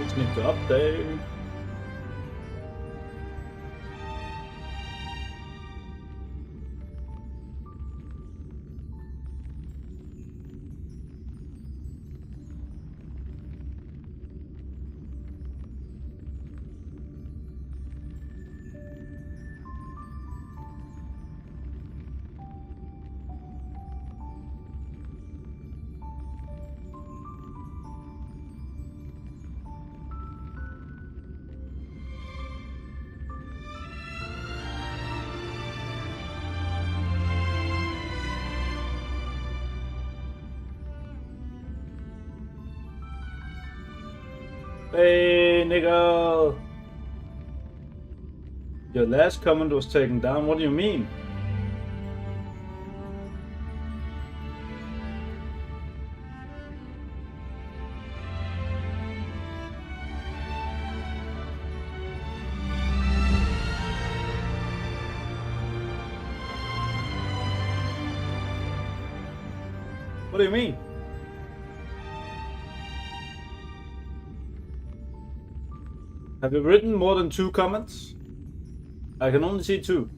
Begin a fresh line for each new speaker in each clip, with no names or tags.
Just need to update. Hey, Nickel! Your last comment was taken down. What do you mean? What do you mean? Have you written more than 2 comments? I can only see 2.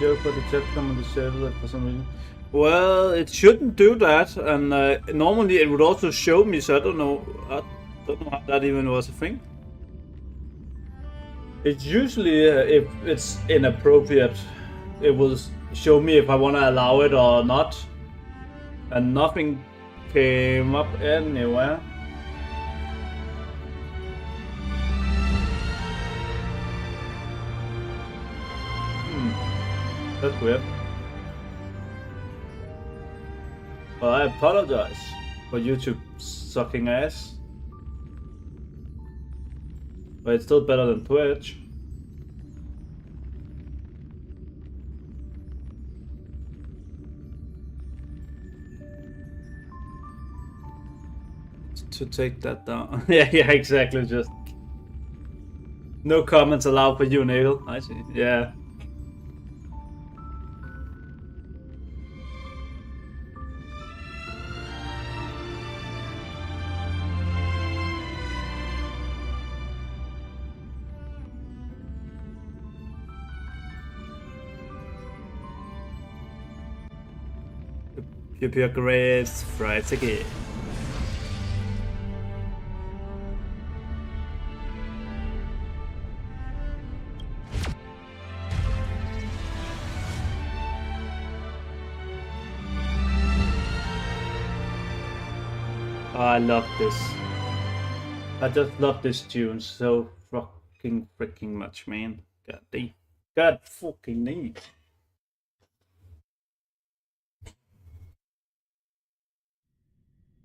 Joke, but the chat comment disabled that for some reason. Well, it shouldn't do that, and normally it would also show me, so I don't know how that even was a thing. It's usually, if it's inappropriate, it will show me if I want to allow it or not, and nothing came up anywhere. That's weird. Well, I apologize for YouTube sucking ass. But it's still better than Twitch. To take that down. yeah, exactly. Just no comments allowed for you, Nagel. I see. Yeah. Pure Graves Fried again. Oh, I love this. I just love this tune so fucking freaking much, man. God damn. God fucking damn.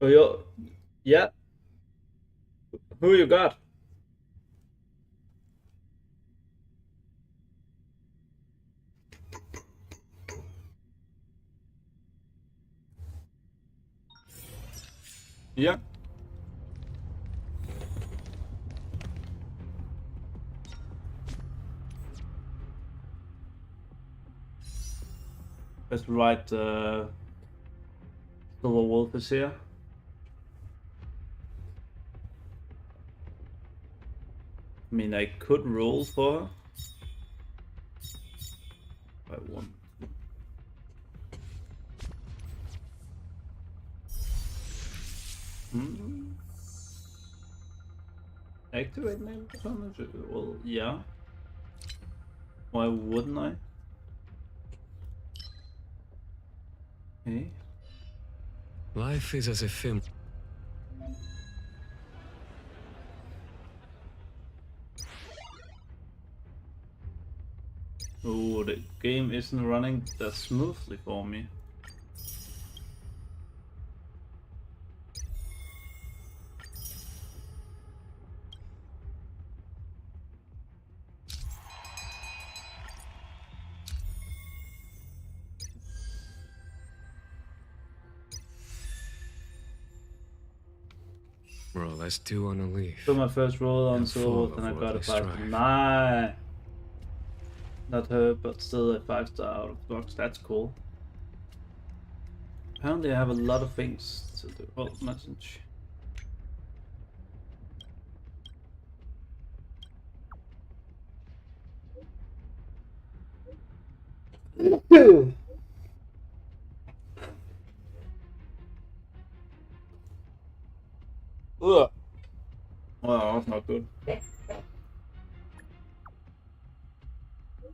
Oh, yeah. Who you got? Yeah. Let's write Silver Wolf is here. I mean, I could roll for her. By 1. Activate name? Well, yeah. Why wouldn't I? Okay.
Life is as a film.
Oh, the game isn't running that smoothly for me.
Roll S2 on a leaf.
So my first roll on
And
Silver Wolf
full
and I
of
got a
worldly
5.
strife.
Nah. Not her, but still a 5-star out of the box. That's cool. Apparently I have a lot of things to do. Oh, message. Ugh. Well, that's not good.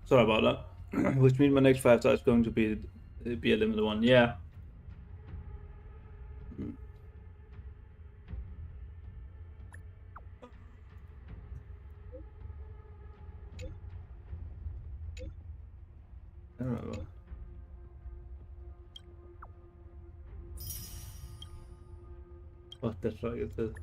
Sorry about that. Which means my next 5-star is going to be a limited one. Yeah. I don't know. What the fuck is this?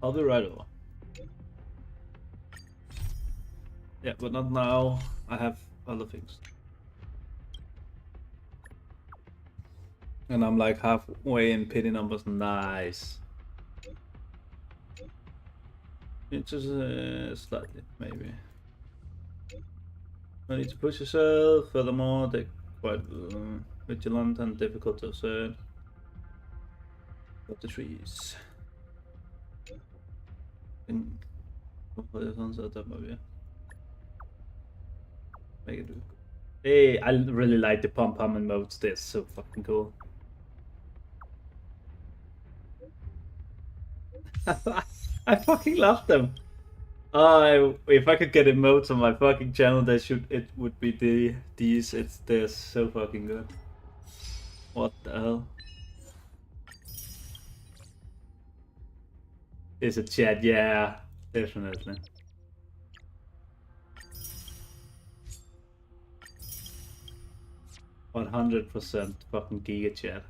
I'll be right over. Yeah, but not now. I have other things. And I'm like halfway in pity numbers. Nice. It's just slightly, maybe. I need to push yourself. Furthermore, they're quite vigilant and difficult to assert. Got the trees. That might be. Make it do. Hey, I really like the pom pom emotes. They're so fucking cool. I fucking love them. If I could get emotes on my fucking channel, it would be these. They're so fucking good. What the hell? Is it chat? Yeah, definitely. 100% fucking giga chat.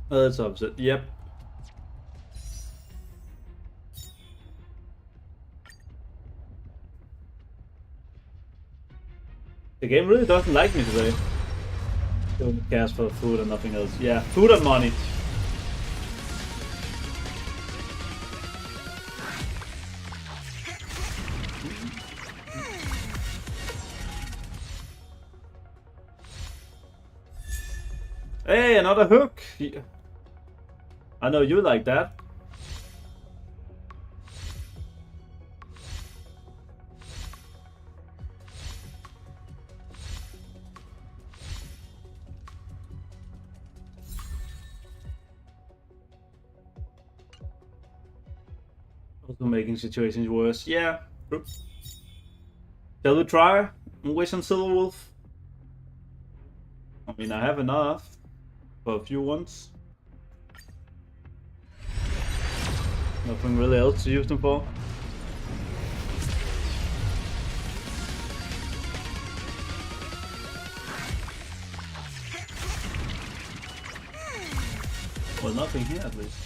Oh, that's opposite. Yep. The game really doesn't like me today. Only cares for food and nothing else. Yeah, food and money. Hey, another hook! I know you like that. Also making situations worse. Yeah. Shall we try and wish on Silver Wolf? I mean, I have enough for a few ones. Nothing really else to use them for. Well, nothing here at least.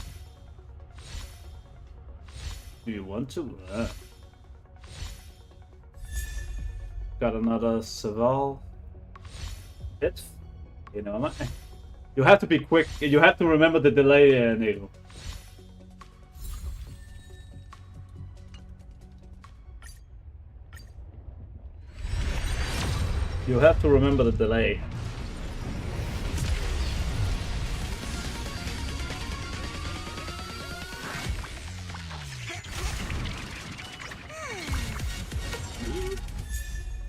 Do you want to? Got another Saval. Hit. You know, you have to be quick. You have to remember the delay, Nero. You have to remember the delay.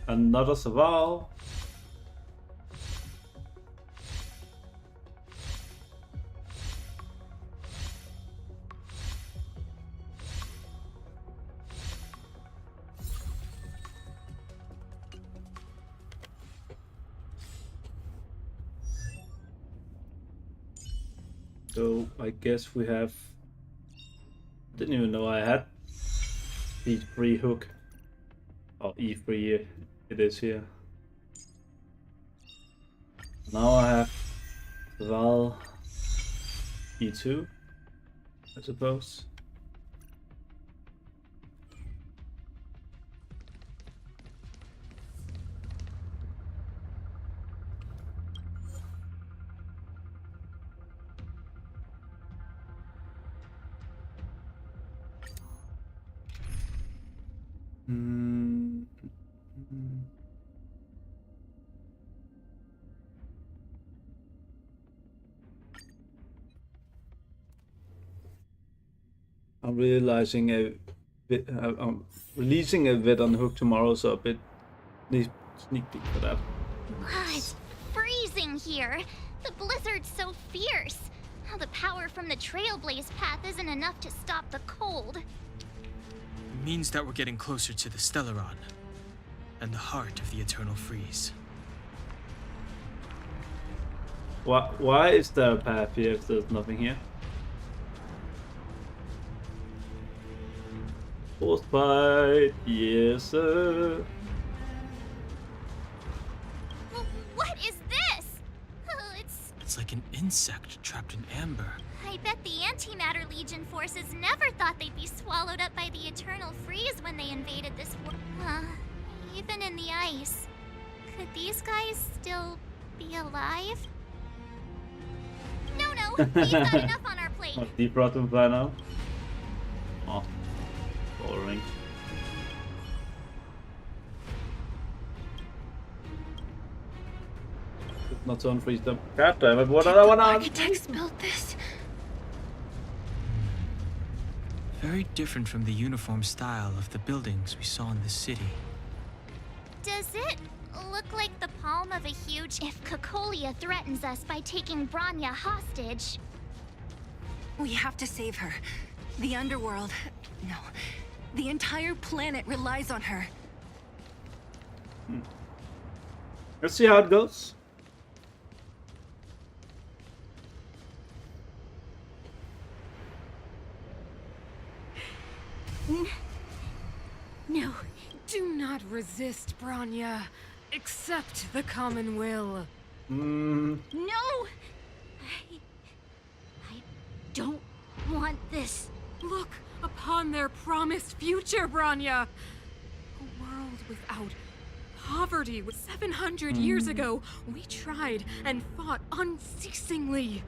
Another Saval. So I guess we have Didn't even know I had E3 hook. Or E3 it is here. Now I have Val E2, I suppose. I'm realizing I'm releasing a vid on Hook tomorrow, so a bit sneak peek for that.
It's freezing here. The blizzard's so fierce. The power from the Trailblaze path isn't enough to stop the cold.
It means that we're getting closer to the Stellaron and the heart of the Eternal Freeze.
Why is there a path here if there's nothing here? Force fight, yes sir.
What is this?
It's like an insect trapped in amber.
I bet the Antimatter Legion forces never thought they'd be swallowed up by the Eternal Freeze when they invaded this world. Even in the ice. Could these guys still be alive? No, we've got enough on our plate.
Defrosting by now? Oh, boring. Not to unfreeze them. God damn it, what I want
Architects built this.
Very different from the uniform style of the buildings we saw in the city.
Does it look like the palm of a huge... If Cocolia threatens us by taking Bronya hostage...
We have to save her. The underworld... No. The entire planet relies on her.
Let's see how it goes.
No, do not resist, Bronya. Accept the common will.
No! I don't want this.
Look upon their promised future, Bronya. A world without poverty. 700 years ago, we tried and fought unceasingly,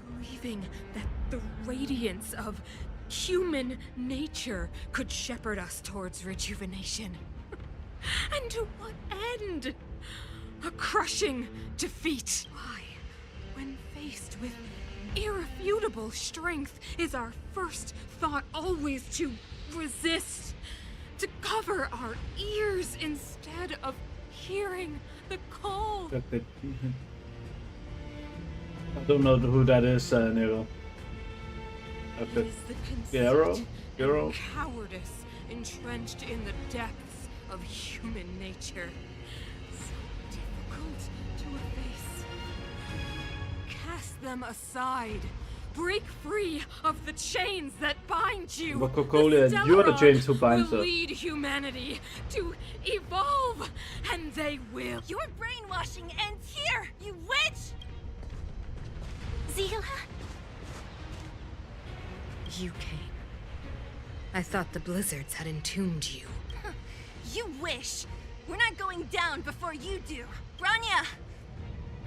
believing that the radiance of human nature could shepherd us towards rejuvenation. And to what end? A crushing defeat. Why, when faced with irrefutable strength, is our first thought always to resist? To cover our ears instead of hearing the call?
I don't know who that is, Nero.
It is the
Garo?
conceit
Garo?
and cowardice entrenched in the depths of human nature. So difficult to efface. Cast them aside. Break free of the chains that bind you.
But Cocolia, you are the chains who binds
will
us.
lead humanity to evolve, and they will.
Your brainwashing ends here, you witch!
Zila?
You came. I thought the blizzards had entombed you.
You wish. We're not going down before you do. Bronya!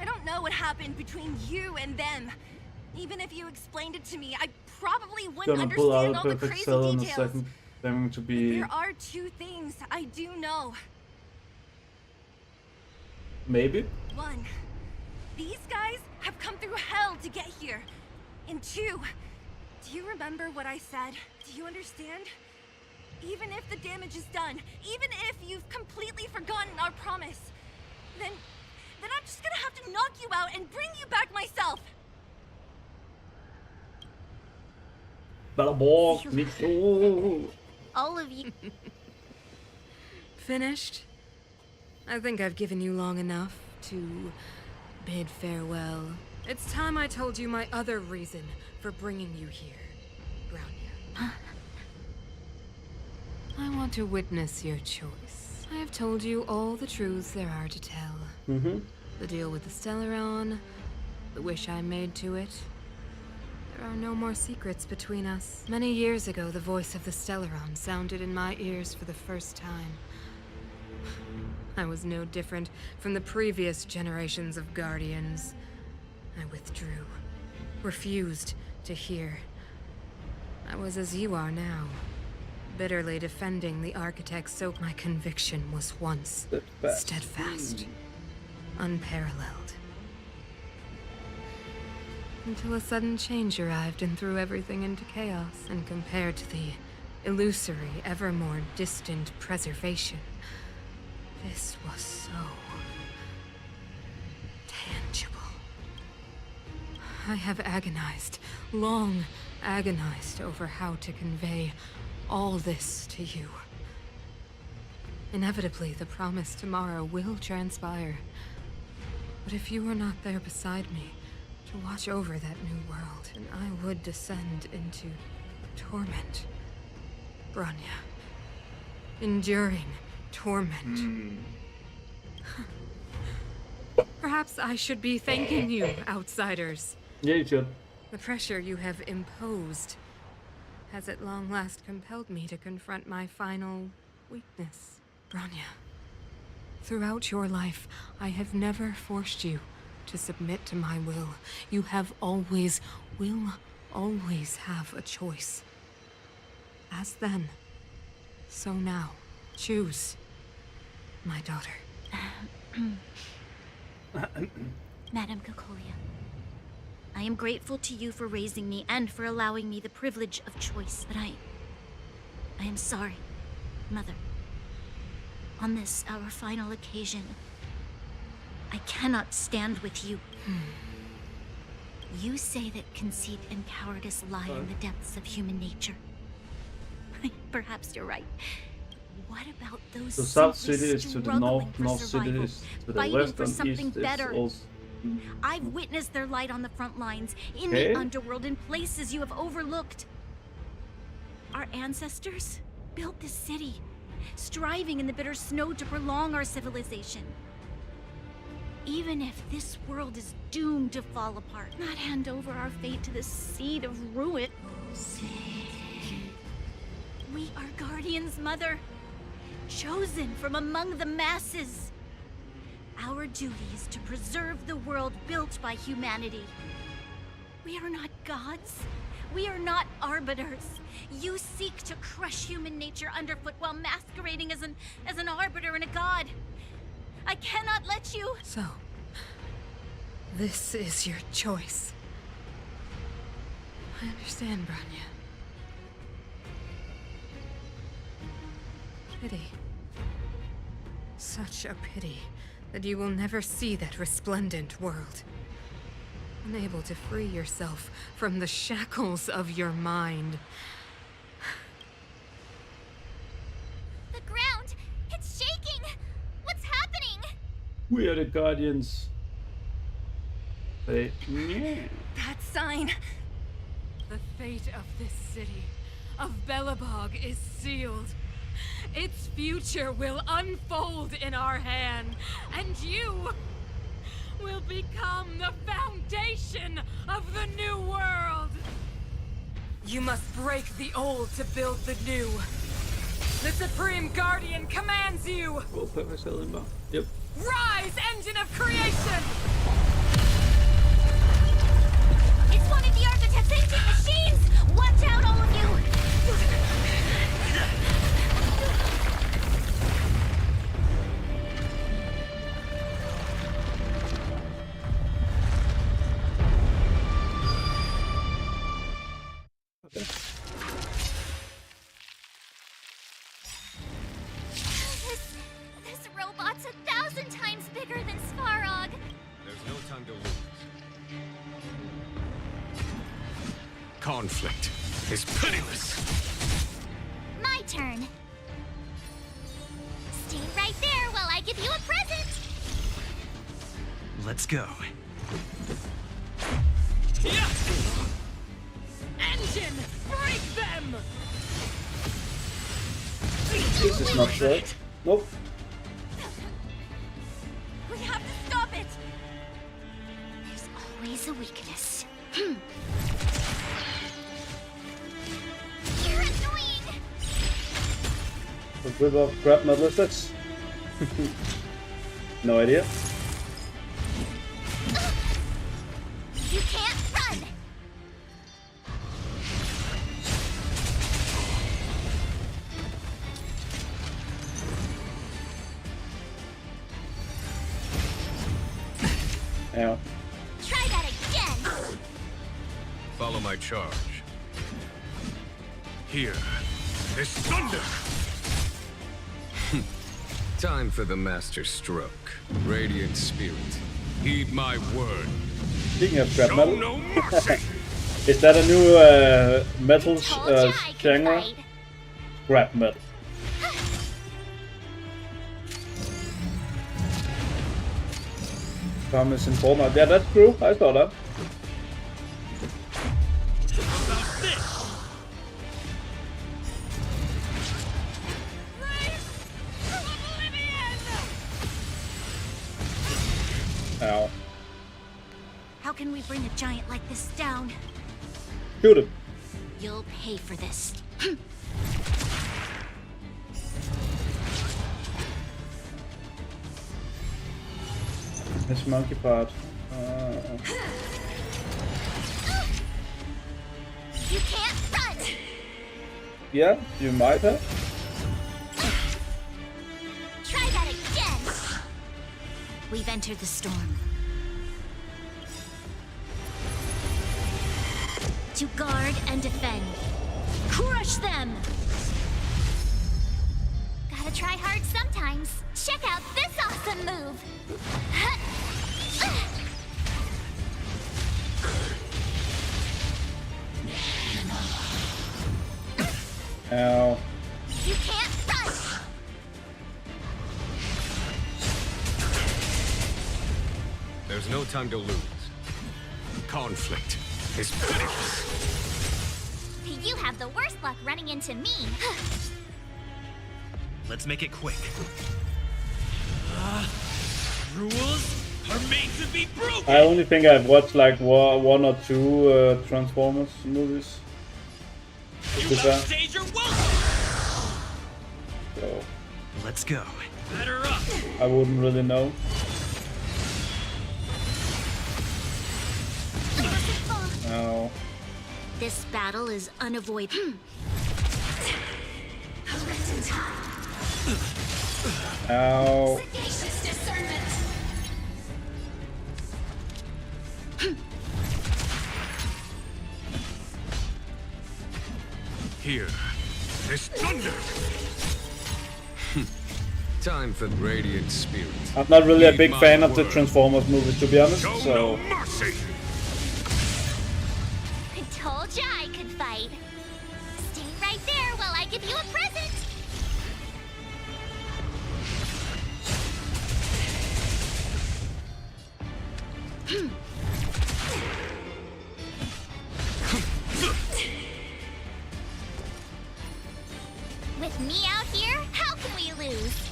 I don't know what happened between you and them. Even if you explained it to me, I probably wouldn't
Gonna pull out
understand
a
all the
perfect
crazy
cell in a
details.
second. Going to be
There are two things I do know.
maybe.
One, these guys have come through hell to get here. And two, do you remember what I said? Do you understand? Even if the damage is done, even if you've completely forgotten our promise, then I'm just gonna have to knock you out and bring you back myself.
Bella walk me through.
All of you.
Finished? I think I've given you long enough to bid farewell. It's time I told you my other reason for bringing you here, Bronya. want to witness your choice. I have told you all the truths there are to tell.
Mm-hmm.
The deal with the Stellaron, the wish I made to it. There are no more secrets between us. Many years ago, the voice of the Stellaron sounded in my ears for the first time. I was no different from the previous generations of Guardians. I withdrew, refused to hear. I was as you are now, bitterly defending the architect, so my conviction was once steadfast, unparalleled. Until a sudden change arrived and threw everything into chaos, and compared to the illusory, ever more distant preservation, this was so tangible. I have agonized, long agonized over how to convey all this to you. Inevitably, the promised tomorrow will transpire. But if you were not there beside me to watch over that new world, then I would descend into torment. Bronya. Enduring torment. Perhaps I should be thanking you, outsiders.
Yeah, you should.
The pressure you have imposed has at long last compelled me to confront my final weakness. Bronya, throughout your life, I have never forced you to submit to my will. You have always, will always have a choice. As then, so now. Choose, my daughter.
Madame Cocolia, I am grateful to you for raising me and for allowing me the privilege of choice. But I am sorry, Mother. On this, our final occasion, I cannot stand with you. You say that conceit and cowardice lie in the depths of human nature. Perhaps you're right. What about those
The south
simply
city is to the
struggling
north,
for
north city
survival,
is to the
fighting
west,
for
and
something
east
better?
is also...
I've witnessed their light on the front lines, in
Okay.
the underworld, in places you have overlooked. Our ancestors built this city, striving in the bitter snow to prolong our civilization. Even if this world is doomed to fall apart, not hand over our fate to the seed of ruin. We are guardians, Mother, chosen from among the masses. Our duty is to preserve the world built by humanity. We are not gods. We are not arbiters. You seek to crush human nature underfoot while masquerading as an arbiter and a god. I cannot let you...
So, this is your choice. I understand, Bronya. Pity. Such a pity that you will never see that resplendent world. Unable to free yourself from the shackles of your mind.
The ground! It's shaking! What's happening?
We are the Guardians. They...
That sign.
The fate of this city, of Belobog, is sealed. Its future will unfold in our hand, and you will become the foundation of the new world. You must break the old to build the new. The Supreme Guardian commands you!
Oh, perfect selling. Yep.
Rise, engine of creation!
It's one of the architect's ancient machines! Watch out, all of you! This robot's 1,000 times bigger than Svarog.
There's no time to lose. Conflict is pitiless.
My turn. Stay right there while I give you a present.
Let's go.
Engine, break them!
This is not so. Nope.
We have to stop it!
There's always a weakness. You're annoying!
A whip of crap metal lizards? No idea.
You can't run!
Yeah.
Try that again!
Follow my charge. Here, this thunder! Time for the master stroke. Radiant spirit, heed my word.
Speaking of scrap
Show
metal,
no mercy!
is that a new metal
Told ya I could
genre?
fight.
Scrap metal. Thomas in Fortnite. Yeah, that's true. I saw that. Ow.
How can we bring a giant like this down?
Shoot him.
You'll pay for this.
This monkey part.
You can't run!
Yeah, you might have.
Try that again! We've entered the storm. To guard and defend. Crush them! Gotta try hard sometimes. Check out this awesome move!
Ow.
You can't run!
There's no time to lose. Conflict is pitiless.
You have the worst luck running into me.
Let's make it quick. Rules are made to be broken!
I only think I've watched like one or two Transformers movies.
You
Is that-
upstage your welcome!
So
Let's go. Better up!
I wouldn't really know. Ow.
This battle is unavoidable.
Ow.
Here, this thunder! Time for radiant spirit.
I'm not really a
Heed
big
my
fan of the
word.
Transformers movies, to be honest.
Show
So
no mercy!
I told ya I could fight. Stay right there while I give you a present. With me out here, how can we lose?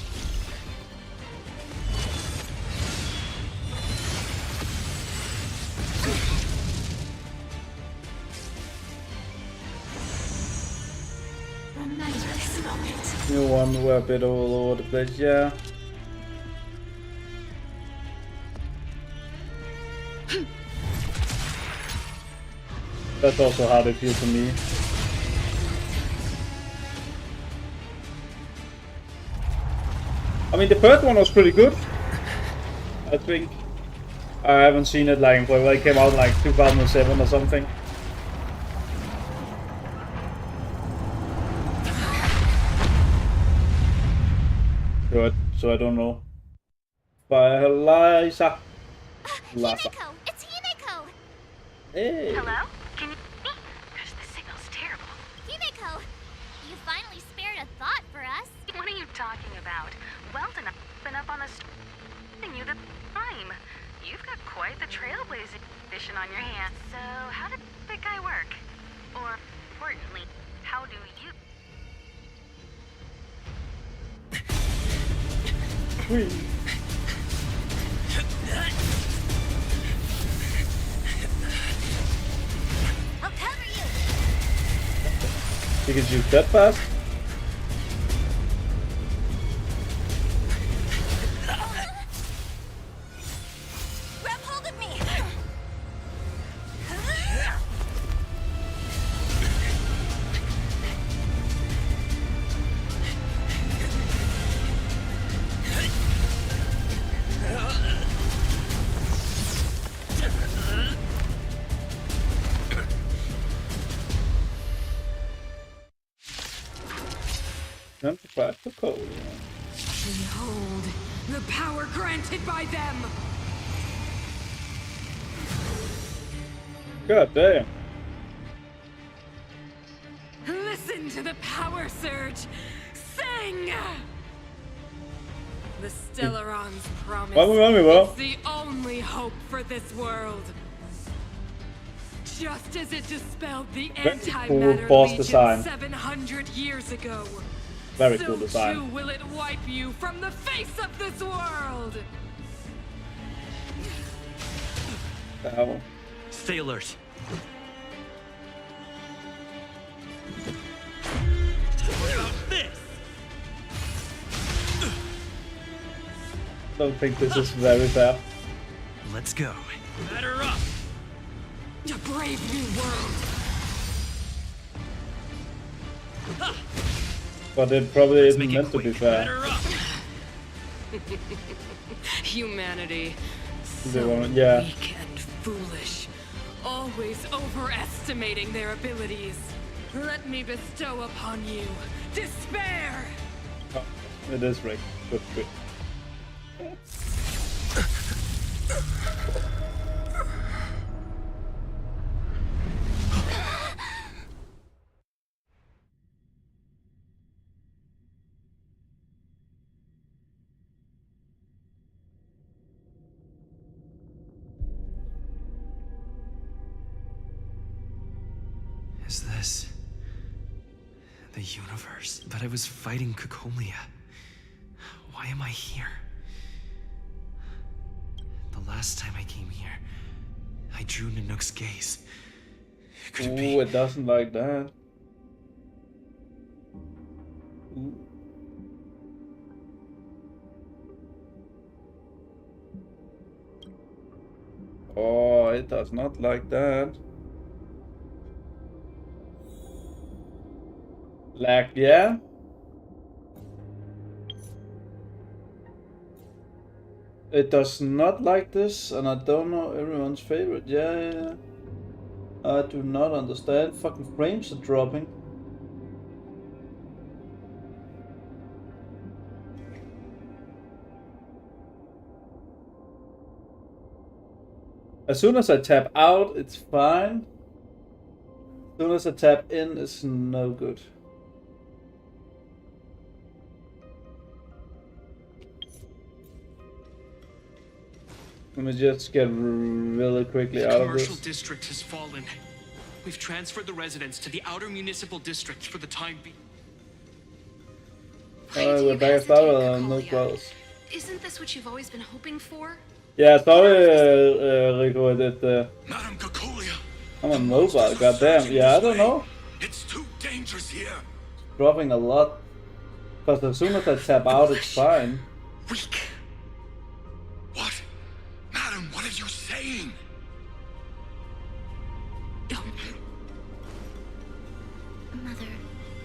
new one were a bit all over the place, yeah. That's also how they feel to me. I mean, the first one was pretty good, I think. I haven't seen it like when it came out in like 2007 or something. So I don't know. By Liza.
Himeko! It's Himeko!
Hey.
Hello? Can you hear me? Gosh, the signal's terrible.
Himeko! You finally spared a thought for us.
What are you talking about? Weldon, I've been up on the and you the time. You've got quite the trailblazing mission on your hands. So, how did that guy work? Or, importantly, how do you...
Whee.
I'll cover you.
You can shoot that fast?
Grab hold of me!
Time to fight for coal.
Behold, the power granted by them!
God damn.
Listen to the power surge! Sing! The Stellaron's promise
Vamos, bro.
is the only hope for this world. Just as it dispelled the
Very
antimatter
cool boss
legion
design.
700 years ago.
Very
so
cool design.
too will it wipe you from the face of this world!
The hell?
Stay alert. What about this?
I don't think this is very fair.
Let's go. Batter up.
A brave new world!
But it probably
Let's
isn't
make it
meant to be
quick.
fair.
Batter up.
Humanity.
They
So
wanna- yeah.
weak and foolish. Always overestimating their abilities. Let me bestow upon you despair!
Oh, it is rigged. Good, good.
Is this the universe? But I was fighting Kokolia. Why am I here? The last time I came here, I drew Nanook's gaze. Could it be?
Ooh, it doesn't like that. Ooh. Oh, it does not like that. Lag, yeah. It does not like this, and I don't know everyone's favorite. Yeah. I do not understand. Fucking frames are dropping. As soon as I tap out, it's fine. As soon as I tap in, it's no good. Let me just get really quickly
The
out of
commercial
this.
district has fallen. We've transferred the residents to the outer municipal districts for the time being.
We're back at start no close.
Isn't this what you've always been hoping for?
Yeah, sorry, Rico, that
Madam Kokolia.
I'm on mobile, goddamn. Yeah, I don't know.
It's too dangerous here.
Dropping a lot. Because as soon as I tap out, it's fine.
Weak. What? Madam, what are you saying?
Mother,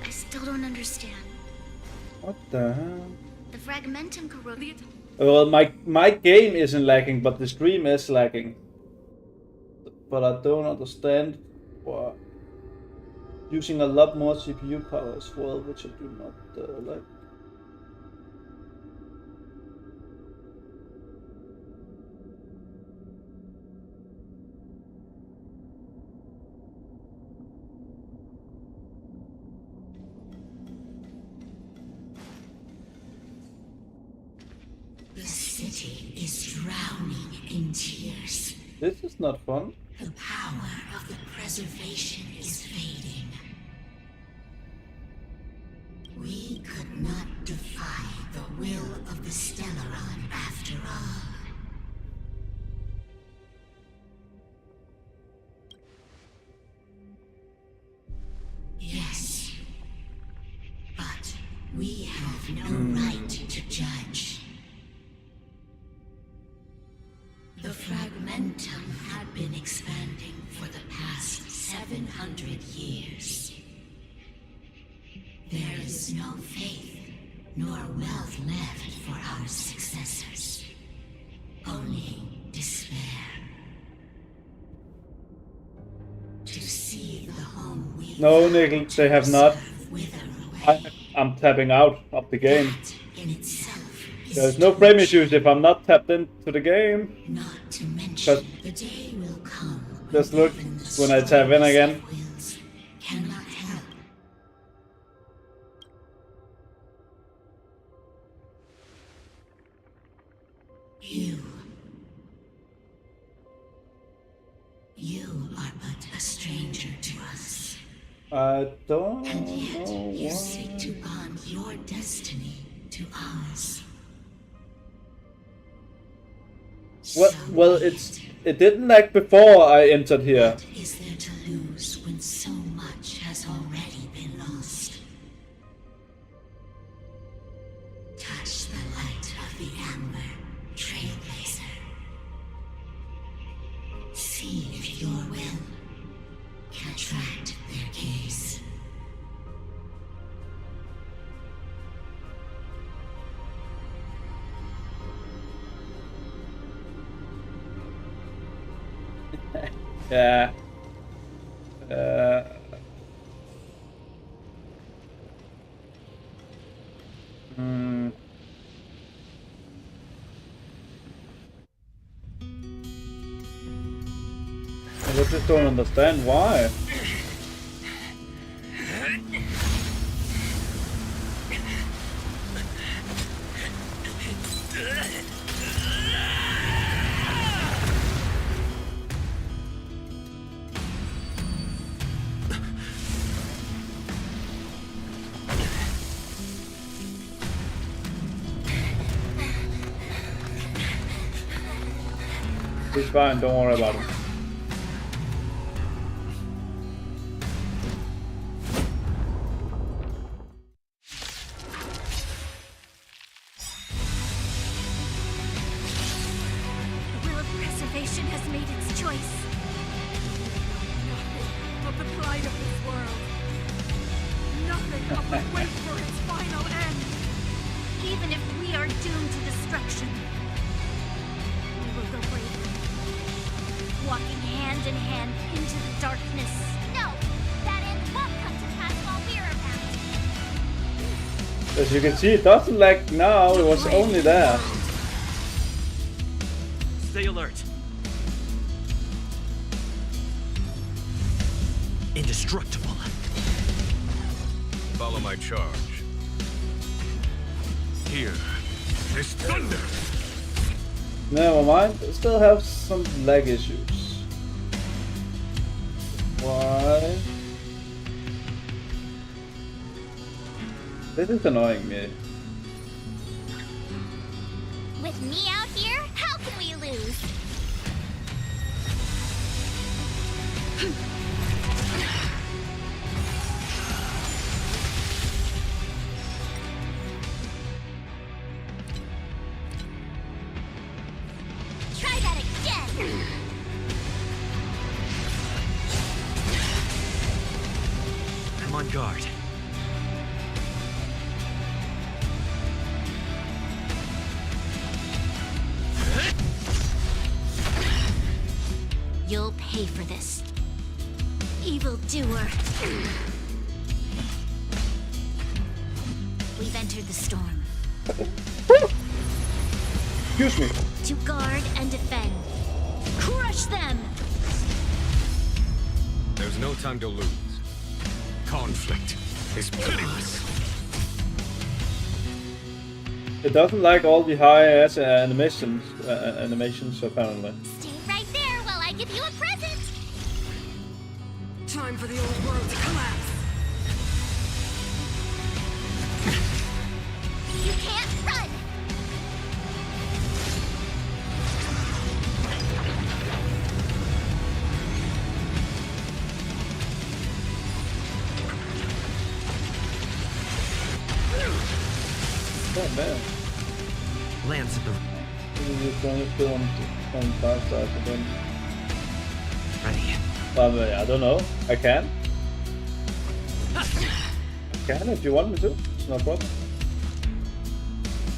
I still don't understand.
What the hell?
The fragmentum corroded.
Well, my game isn't lagging, but the stream is lagging. But I don't understand why. Using a lot more CPU power as well, which I do not like.
The city is drowning in tears.
This is not fun.
The power of the preservation is fading. We could not defy the will of the Stellaron. momentum had been expanding for the past 700 years. There is no faith nor wealth left for our successors. Only despair. To see the home we
No, Nickel, they have not.
wither away.
I'm tapping out of the game.
That in itself is
There's no frame issues if I'm not tapped into the game.
not to mention
Just-
the day will come
Just look
even the
when I tap in again.
strongest wills cannot help. You are but a stranger to us,
I don't
and yet
know
you
why.
seek to bond your destiny to ours.
Well, it didn't lag before I entered here.
What is there to lose when so much has already been lost? Touch the light of the amber, trailblazer. See if your will can attract their gaze.
Yeah. Hmm. I just don't understand why. He's fine, don't worry about him.
The will of preservation has made its choice.
Nothing of the pride of this world. Nothing of the wait for its final end.
Even if we are doomed to destruction, we will go bravely, walking hand in hand into the darkness.
No, that end won't come to pass while we're around.
As you can see, it doesn't lag now, it was only there.
Stay alert. Indestructible.
Follow my charge. Here is thunder!
Never mind, I still have some lag issues. Why? This is annoying me.
With me out here, how can we lose? Try that again!
I'm on guard.
You'll pay for this, evildoer. We've entered the storm.
Excuse me.
To guard and defend. Crush them!
There's no time to lose. Conflict is pitiless.
It doesn't like all the high-ass animations apparently.
Stay right there while I give you a present!
Time for the old world to collapse.
You can't run!
Oh man.
Lands at the...
You're going to put on 5 stars again.
Ready.
I don't know. I can. I can if you want me to. No problem.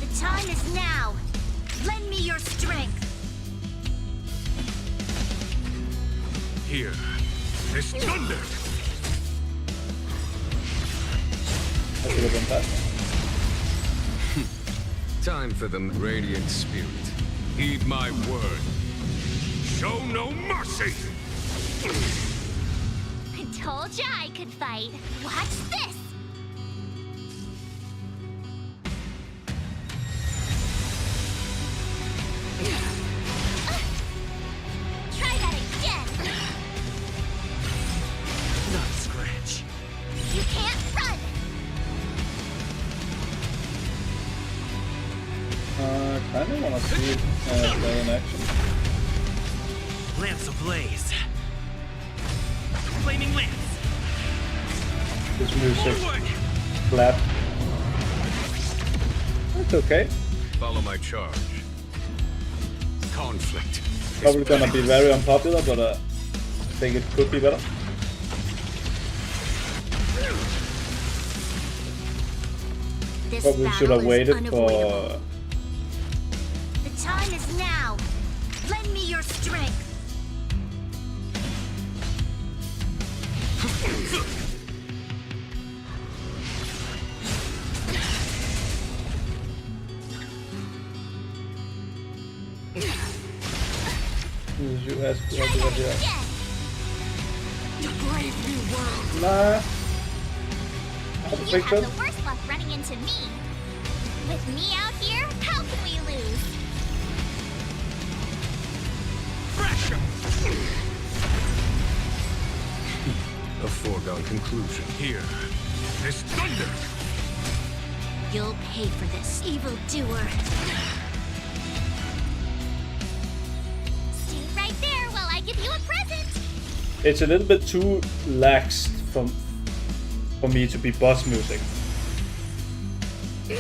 The time is now. Lend me your strength.
Here. This thunder!
I should have been faster.
Time for the radiant spirit. Heed my word. Show no mercy!
I told ya I could fight. Watch this! Try that again!
Not scratch.
You can't run!
I kinda wanna see it play in action.
Lance ablaze. Flaming lance.
This music
Forward.
flat. It's okay.
Follow my charge. Conflict.
Probably gonna be very unpopular, but I think it could be better.
This
Probably should have
battle is
waited
unavoidable.
for.
The time is now. Lend me your strength.
You ask
Try that again!
To brave new world.
Nah. I don't
You
think
have
so.
the worst luck running into me. With me out here, how can we lose?
Fracture.
A foregone conclusion. Here. This thunder!
You'll pay for this, evildoer.
Stay right there while I give you a present!
It's a little bit too lax for me to be boss music.
You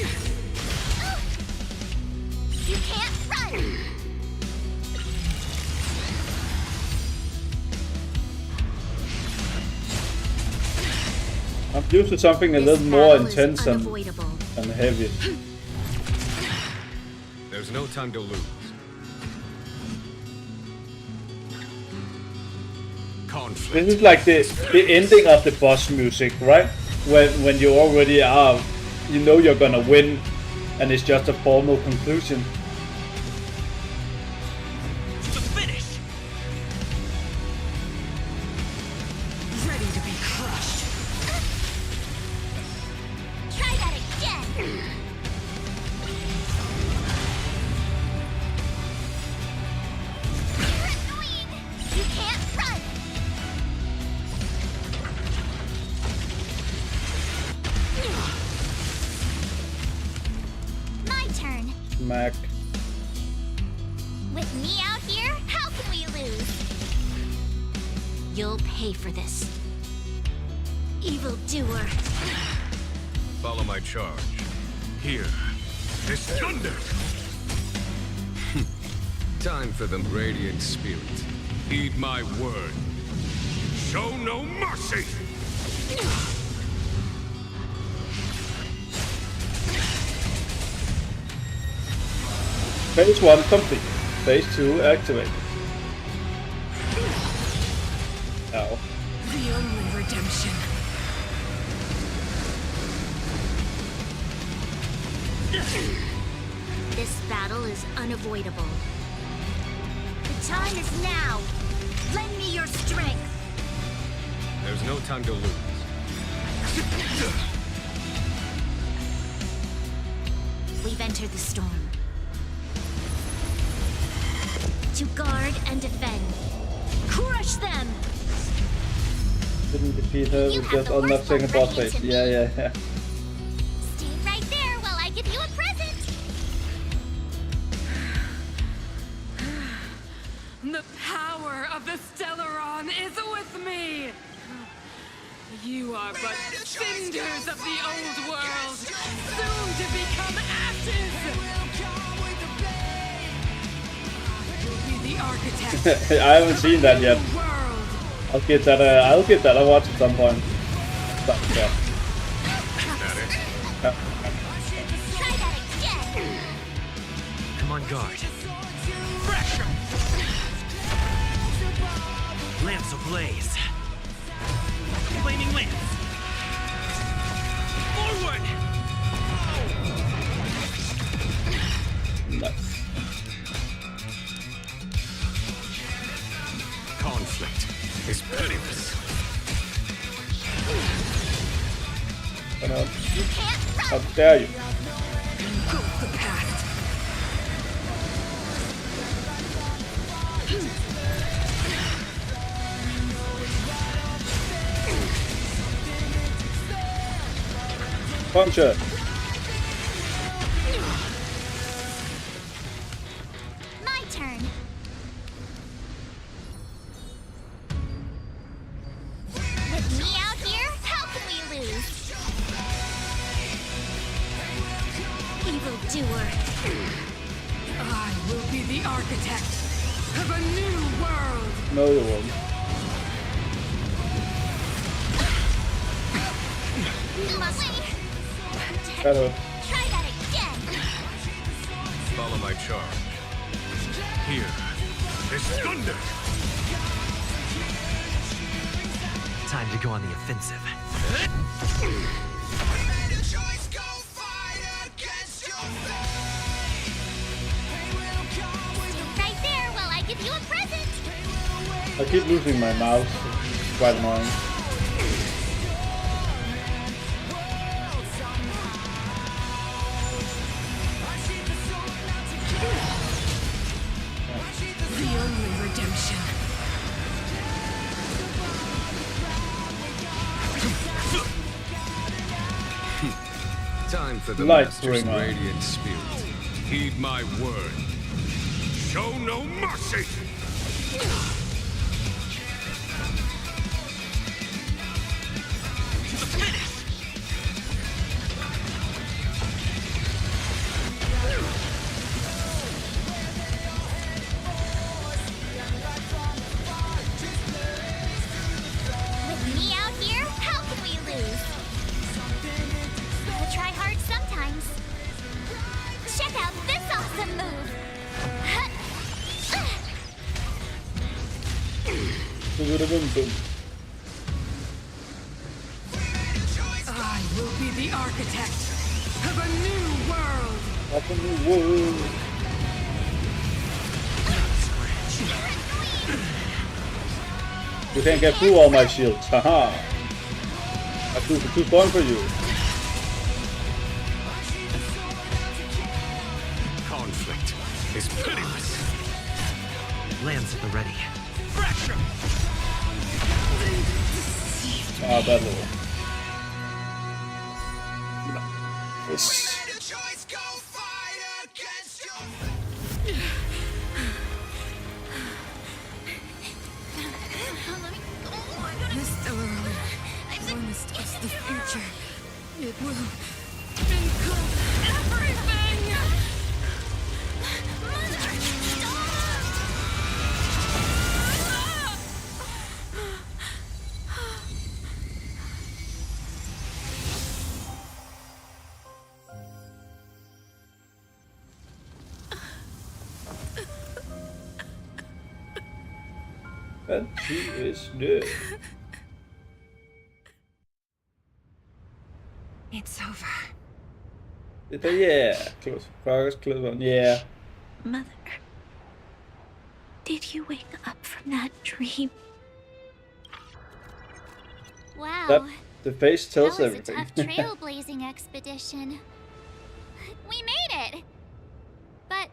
can't run!
I'm used to something a
This
little more
battle is
intense
unavoidable.
and heavy.
There's no time to lose. Conflict.
This is like the ending of the boss music, right? When you already are, you know you're gonna win, and it's just a formal conclusion.
The finish.
Ready to be crushed.
Try that again! You're annoying! You can't run! My turn.
Mac.
With me out here, how can we lose?
You'll pay for this, evildoer.
Follow my charge. Here. This thunder! Time for the radiant spirit. Heed my word. Show no mercy!
Phase 1 complete. Phase 2 activated. Ow.
The only redemption.
This battle is unavoidable. The time is now. Lend me your strength.
There's no time to lose.
We've entered the storm. To guard and defend. Crush them!
Didn't defeat her
You
with
have
just
the worst
unlocking a
luck
boss
running
phase.
into
Yeah,
me.
yeah.
Stay right there while I give you a present!
The power of the Stellaron is with me! You are but cinders of the old world, soon to become ashes! the architect.
I haven't seen that yet.
World.
I'll get that. I'll get that. I'll watch at some point. But, yeah.
Try that again.
Come on guard.
Pressure!
Lance ablaze.
Flaming lance! Forward!
Nice.
Conflict is pitiless.
Come on.
You can't
How
run.
dare you?
Engulf the past.
Punch her.
My turn. With me out here, how can we lose? Evildoer.
I will be the architect of a new world.
No, you won't.
Lovely.
Hello.
Try that again.
Follow my charge. Here is thunder.
Time to go on the offensive.
Stay right there while I give you a present.
I keep losing my mouse. It's quite annoying.
The only redemption.
Time for the
Light
Master's
bringer.
radiant spirit. Heed my word. Show no mercy!
With me out here, how can we lose? Gotta try hard sometimes. Check out this awesome move.
Boom.
I will be the architect of a new world.
Up in the world. You can't get through all my shields. Haha. I flew for too fun for you.
Conflict is pitiless.
Lance at the ready.
Pressure!
Ah, that little. Yes.
This Stellaron promised us the future. It will engulf everything.
And she is dead.
It's over.
Yeah. Close. Progress close on. Yeah.
Mother, did you wake up from that dream? Wow.
That the face tells
That was
everything.
a tough trailblazing expedition. We made it! But,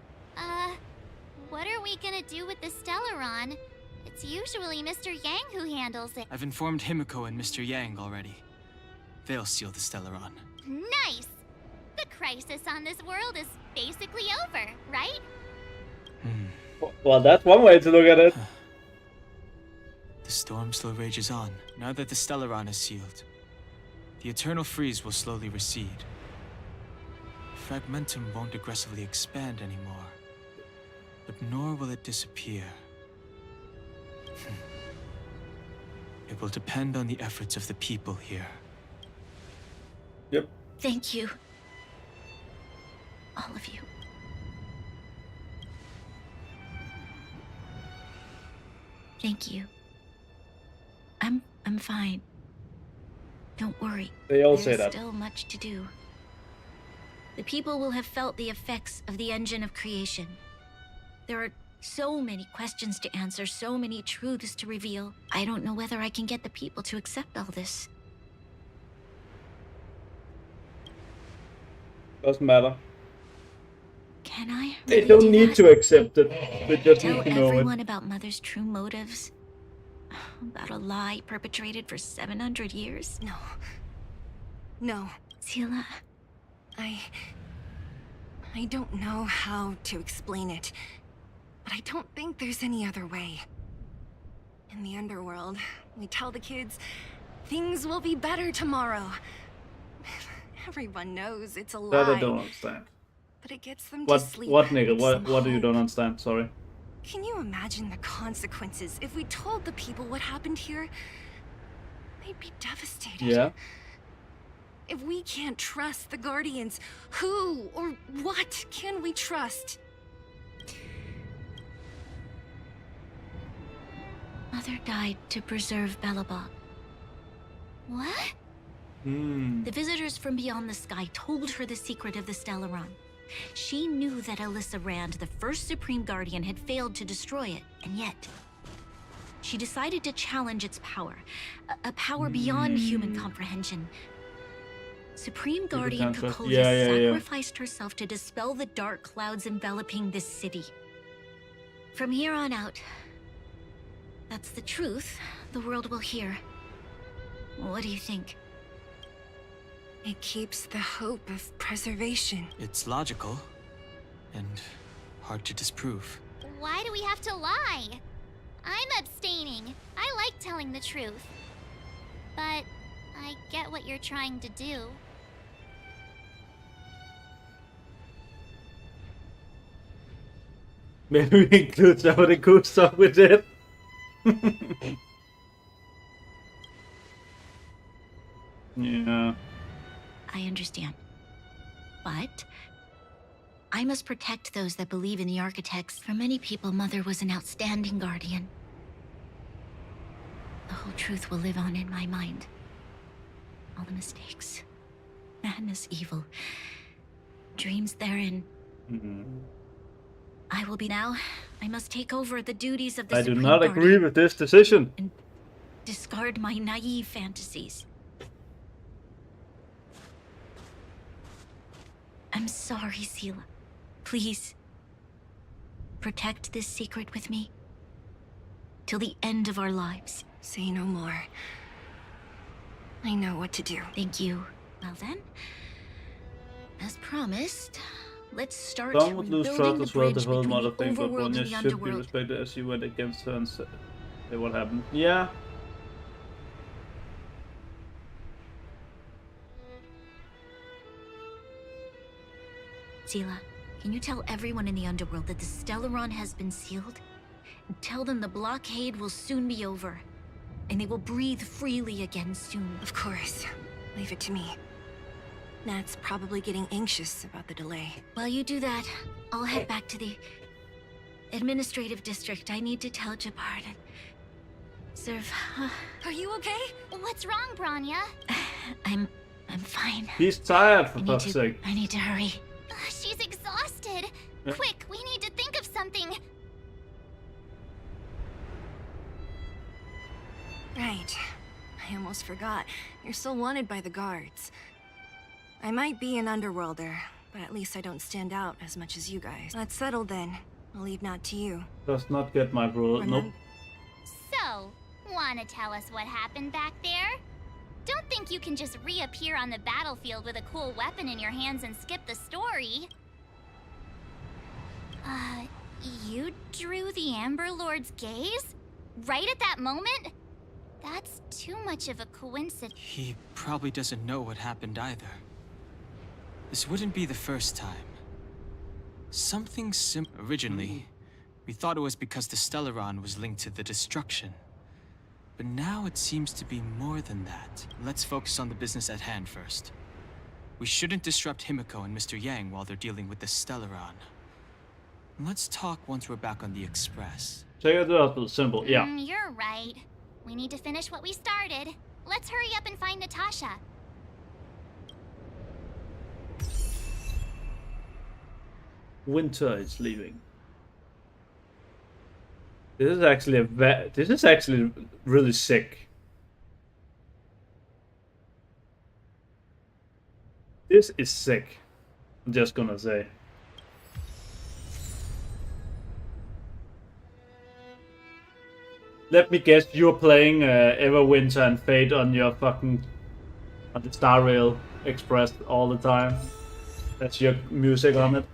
what are we gonna do with the Stellaron? It's usually Mr. Yang who handles it.
I've informed Himiko and Mr. Yang already. They'll seal the Stellaron.
Nice! The crisis on this world is basically over, right?
Well, that's one way to look at it.
The storm still rages on. Now that the Stellaron is sealed, the eternal freeze will slowly recede. Fragmentum won't aggressively expand anymore. but nor will it disappear. It will depend on the efforts of the people here.
Yep.
Thank you. All of you. Thank you. I'm fine. Don't worry.
They all say
There's
that.
still much to do. The people will have felt the effects of the engine of creation. There are so many questions to answer, so many truths to reveal. I don't know whether I can get the people to accept all this.
Doesn't matter.
Can I?
They
really
don't
do
need
that?
to accept it. They just
Tell
need to know
everyone
it.
about Mother's true motives. About a lie perpetrated for 700 years.
No. No.
Seela,
I don't know how to explain it, but I don't think there's any other way. In the underworld, we tell the kids, things will be better tomorrow. Everyone knows it's a lie.
That I don't understand.
But it gets them to sleep.
What nigga?
with some
What do you
hope.
don't understand? Sorry.
Can you imagine the consequences if we told the people what happened here? They'd be devastated.
Yeah.
If we can't trust the Guardians, who or what can we trust?
Mother died to preserve Belobog.
What?
The visitors from beyond the sky told her the secret of the Stellaron. She knew that Alyssa Rand, the first Supreme Guardian, had failed to destroy it, and yet she decided to challenge its power, a power beyond human comprehension. Supreme Guardian
can't trust-
Kokoda
yeah.
sacrificed herself to dispel the dark clouds enveloping this city. From here on out, that's the truth the world will hear. What do you think?
It keeps the hope of preservation.
It's logical and hard to disprove.
Why do we have to lie? I'm abstaining. I like telling the truth. But I get what you're trying to do.
Maybe we include some of the cool stuff with it. Yeah.
I understand. But I must protect those that believe in the architects. For many people, Mother was an outstanding guardian. The whole truth will live on in my mind. All the mistakes, madness, evil, dreams therein. I will be now. I must take over the duties of the
I do
Supreme
not
Guardian
agree with this decision.
and discard my naive fantasies. I'm sorry, Seela. Please, protect this secret with me till the end of our lives.
Say no more. I know what to do.
Thank you. Well then, as promised, let's start
Some would lose
rebuilding
trust
the
as well. The
bridge
whole
between
mother
the
thing, but
overworld
Bronya
and the
should be
underworld.
respected as she went against her and said what happened. Yeah.
Seela, can you tell everyone in the underworld that the Stellaron has been sealed? And tell them the blockade will soon be over, and they will breathe freely again soon.
Of course. Leave it to me. Nat's probably getting anxious about the delay.
While you do that, I'll head back to the administrative district. I need to tell Jabard and serve.
Are you okay?
What's wrong, Bronya?
I'm fine.
He's tired, for
I need
fuck's
to.
sake.
I need to hurry.
She's exhausted.
Yeah.
Quick, we need to think of something.
Right. I almost forgot. You're still wanted by the guards. I might be an underworlder, but at least I don't stand out as much as you guys. Let's settle then. I'll leave Nat to you.
Does not get my bro. Nope.
So, wanna tell us what happened back there? Don't think you can just reappear on the battlefield with a cool weapon in your hands and skip the story. You drew the Amber Lord's gaze? Right at that moment? That's too much of a coincidence.
He probably doesn't know what happened either. This wouldn't be the first time. Originally, We thought it was because the Stellaron was linked to the destruction. But now it seems to be more than that. Let's focus on the business at hand first. We shouldn't disrupt Himiko and Mr. Yang while they're dealing with the Stellaron. Let's talk once we're back on the Express.
Check it out, the symbol. Yeah.
You're right. We need to finish what we started. Let's hurry up and find Natasha.
Winter is leaving. This is actually really sick. This is sick. I'm just gonna say. Let me guess, you're playing Everwinter and Fate on your fucking on the Star Rail Express all the time. That's your music on it.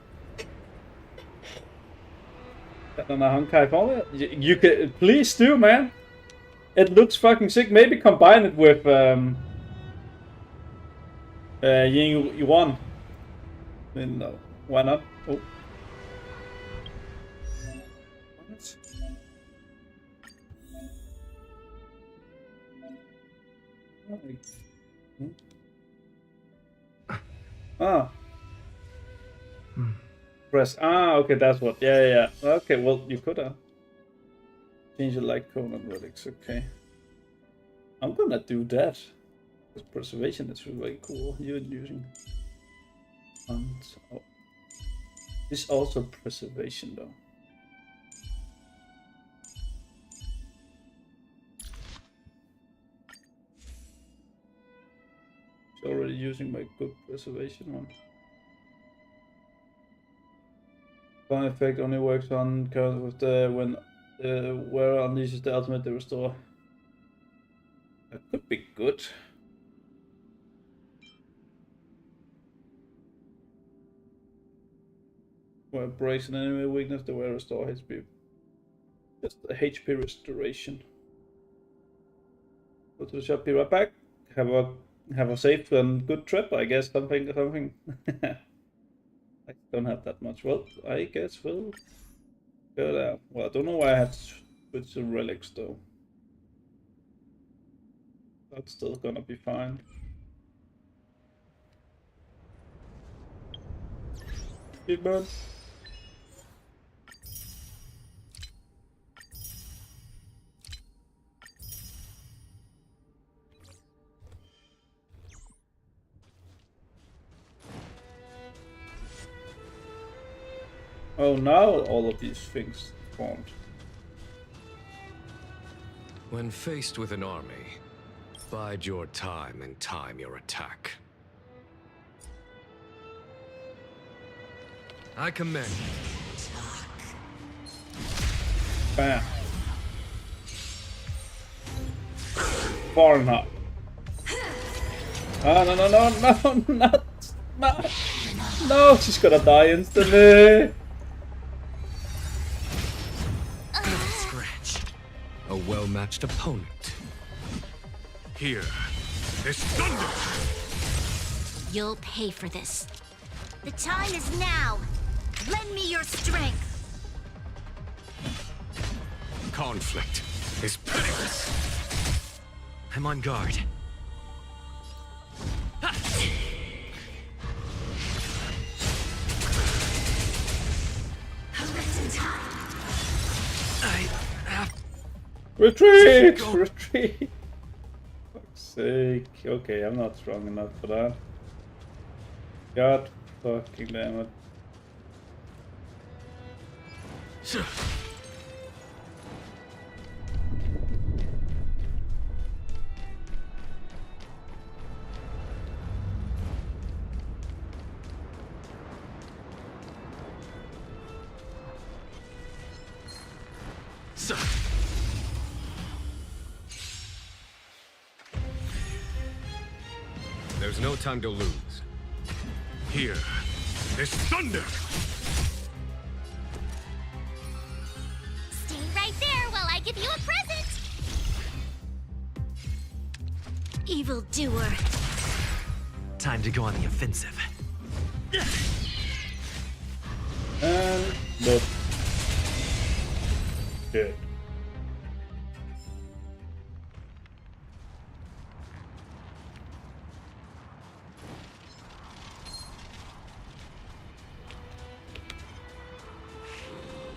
On a Honkai format? You could please do, man. It looks fucking sick. Maybe combine it with Ying Yuan. No, why not? Oh. What? Ah. Press. Ah, okay, that's what. Yeah. Okay, well, you could have. Change the light cone on relics. Okay. I'm gonna do that. Because preservation is really cool. You're using. Oh. This also preservation, though. It's already using my good preservation one. Fun effect only works on cards with the when wearer unleashes the ultimate to restore. That could be good. Where it breaks an enemy weakness, the wearer restore HP. Just a HP restoration. Go to the shop, be right back. Have a safe and good trip, I guess. Something. I don't have that much. Well, I guess we'll go there. Well, I don't know why I have to switch the relics though. That's still gonna be fine. Big man. Oh, now all of these things formed.
When faced with an army, bide your time and time your attack. I command you.
Bam. Far enough. Ah, no, she's gonna die instantly.
A well-matched opponent. Here, this thunder!
You'll pay for this. The time is now. Lend me your strength.
Conflict is pitiless.
I'm on guard.
Retreat! Retreat! Fuck's sake. Okay, I'm not strong enough for that. God fucking damn it.
There's no time to lose. Here, this thunder!
Stay right there while I give you a present!
Evildoer.
Time to go on the offensive.
And look. Good.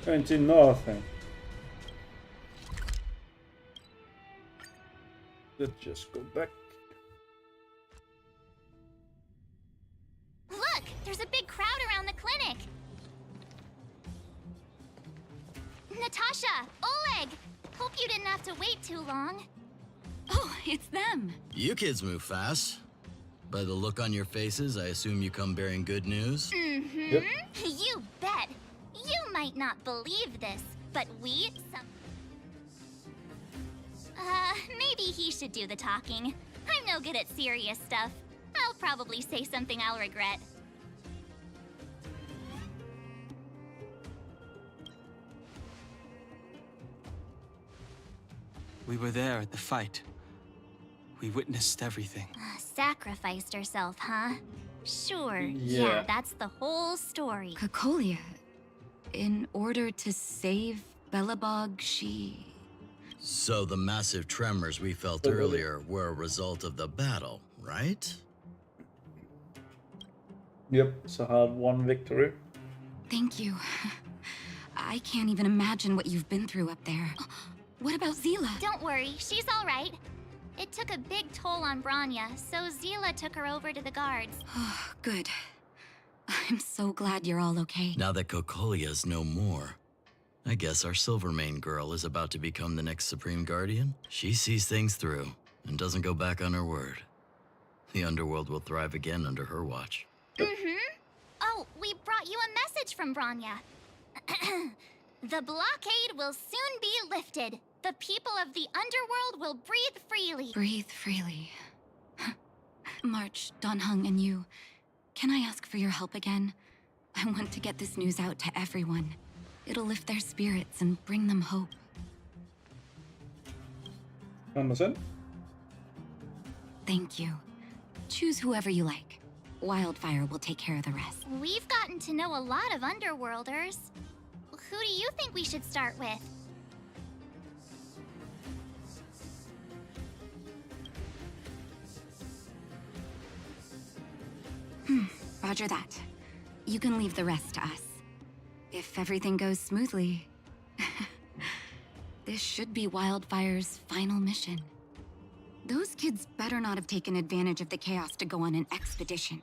Into nothing. Let's just go back.
Look! There's a big crowd around the clinic! Natasha! Oleg! Hope you didn't have to wait too long.
Oh, it's them.
You kids move fast. By the look on your faces, I assume you come bearing good news?
Mm-hmm.
Yep.
You bet. You might not believe this, but maybe he should do the talking. I'm no good at serious stuff. I'll probably say something I'll regret.
We were there at the fight. We witnessed everything.
Sacrificed herself, huh? Sure,
Yeah.
yeah, that's the whole story.
Kokolia. In order to save Belobog, she...
So the massive tremors we felt earlier were a result of the battle, right?
Yep, Sahad won victory.
Thank you. I can't even imagine what you've been through up there. What about Zila?
Don't worry, she's all right. It took a big toll on Branya, so Zila took her over to the guards.
Oh, good. I'm so glad you're all okay.
Now that Kokolia's no more, I guess our Silvermane girl is about to become the next Supreme Guardian. She sees things through and doesn't go back on her word. The underworld will thrive again under her watch.
Mm-hmm. Oh, we brought you a message from Branya. The blockade will soon be lifted. The people of the underworld will breathe freely.
Breathe freely. March, Donhung, and you. Can I ask for your help again? I want to get this news out to everyone. It'll lift their spirits and bring them hope.
100%.
Thank you. Choose whoever you like. Wildfire will take care of the rest.
We've gotten to know a lot of underworlders. Who do you think we should start with?
Roger that. You can leave the rest to us. If everything goes smoothly, this should be Wildfire's final mission. Those kids better not have taken advantage of the chaos to go on an expedition.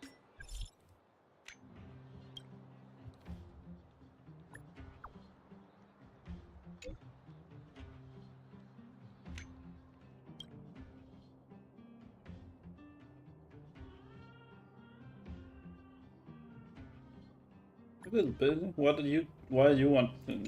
A little busy. Why do you want to...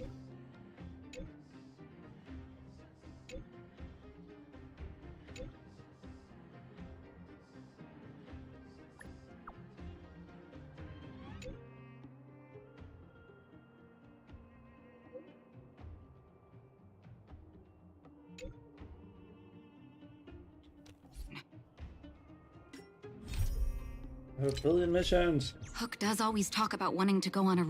A billion missions.
Hook does always talk about wanting to go on a...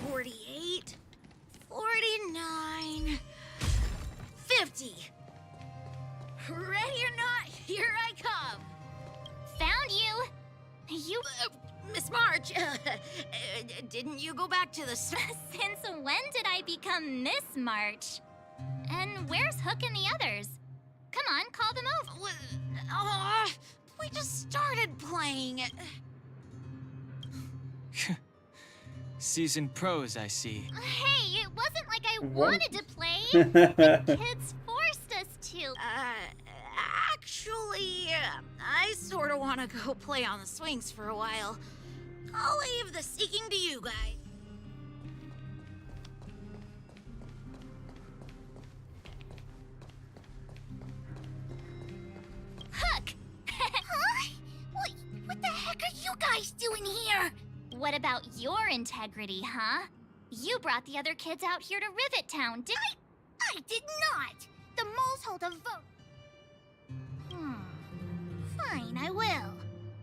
$48, $49, $50. Ready or not, here I come.
Found you! You...
Miss March, didn't you go back to the...
Since when did I become Miss March? And where's Hook and the others? Come on, call them over.
We just started playing.
Seasoned pros, I see.
Hey, it wasn't like I
What?
wanted to play. The kids forced us to.
Actually, I sort of want to go play on the swings for a while. I'll leave the seeking to you guys.
Hook! Huh? What the heck are you guys doing here? What about your integrity, huh? You brought the other kids out here to Rivet Town, did
I did not! The moles hold a vote. Fine, I will.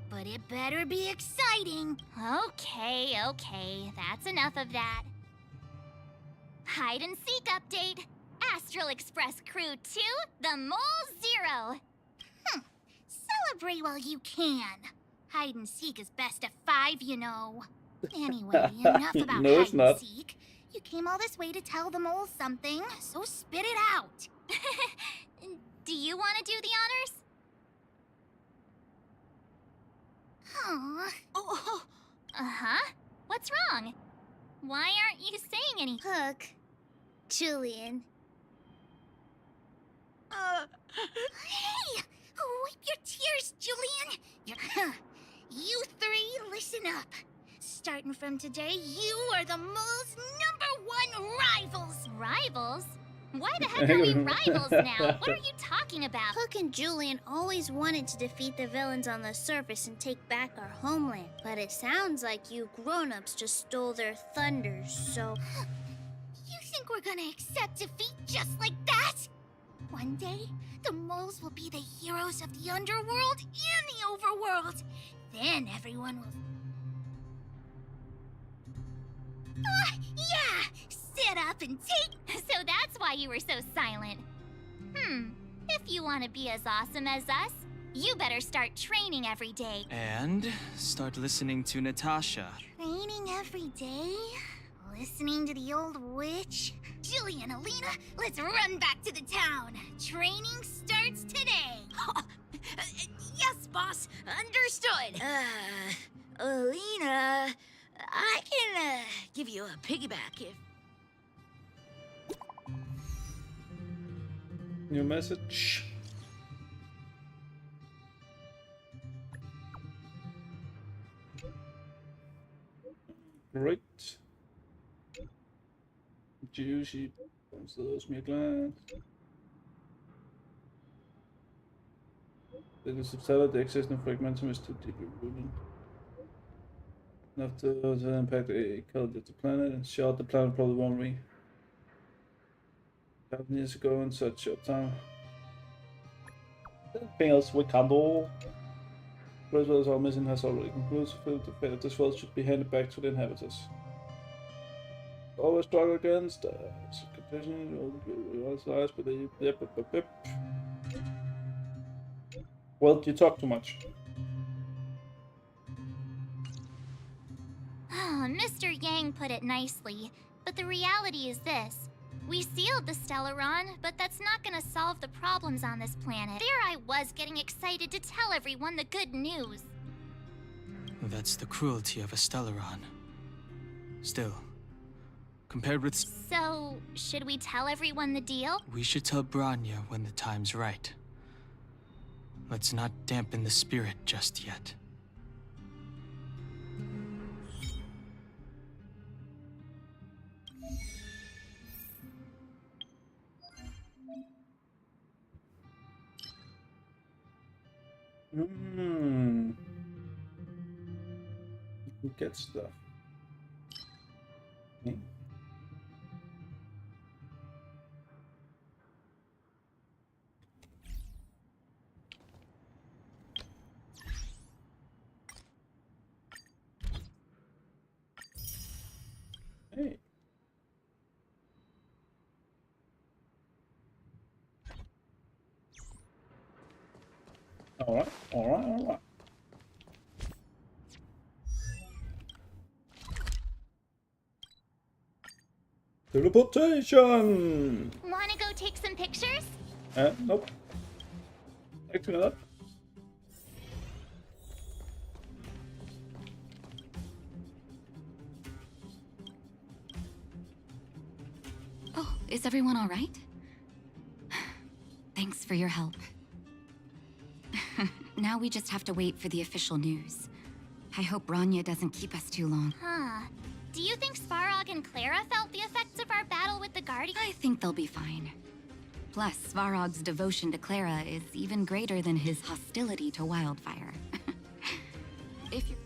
But it better be exciting.
Okay, that's enough of that. Hide and seek update. Astral Express Crew 2, the Mole 0.
Celebrate while you can. Hide and seek is best of 5, you know. Anyway, enough about
No, it's
hide
not.
and seek. You came all this way to tell the moles something, so spit it out.
Do you want to do the honors? Uh-huh. What's wrong? Why aren't you saying anything?
Hook. Julian. Hey! Wipe your tears, Julian! You 3, listen up. Starting from today, you are the mole's #1 rivals!
Rivals? Why the heck are we rivals now? What are you talking about?
Hook and Julian always wanted to defeat the villains on the surface and take back our homeland. But it sounds like you grown-ups just stole their thunder, so... You think we're gonna accept defeat just like that? One day, the moles will be the heroes of the underworld and the overworld. Then everyone will... Yeah! Sit up and take...
So that's why you were so silent. If you want to be as awesome as us, you better start training every day.
And start listening to Natasha.
Training every day? Listening to the old witch? Julian, Alina, let's run back to the town. Training starts today.
Yes, boss. Understood. Alina, I can give you a piggyback if...
New message. Great. Juicy. Vamos todos mir glad. Det er subtiler, the existing fragmentum is too deeply rooted enough to impact a called it the planet and shot the planet probably won't be. 5 years ago in such short time. Anything else we can't do? Roosevelt's our mission has already concluded, so the fate of this world should be handed back to the inhabitants. Always struggle against conditions, all but they yep. Well, you talk too much.
Mr. Yang put it nicely, but the reality is this. We sealed the Stellaron, but that's not gonna solve the problems on this planet. There I was getting excited to tell everyone the good news.
That's the cruelty of a Stellaron. Still, compared with...
So, should we tell everyone the deal?
We should tell Branya when the time's right. Let's not dampen the spirit just yet.
You can get stuff. Okay. Hey. All right. Teleportation!
Wanna go take some pictures?
Nope. Actually not.
Oh, is everyone all right? Thanks for your help. Now we just have to wait for the official news. I hope Branya doesn't keep us too long.
Do you think Svarog and Clara felt the effects of our battle with the Guardian?
I think they'll be fine. Plus, Svarog's devotion to Clara is even greater than his hostility to Wildfire. If you...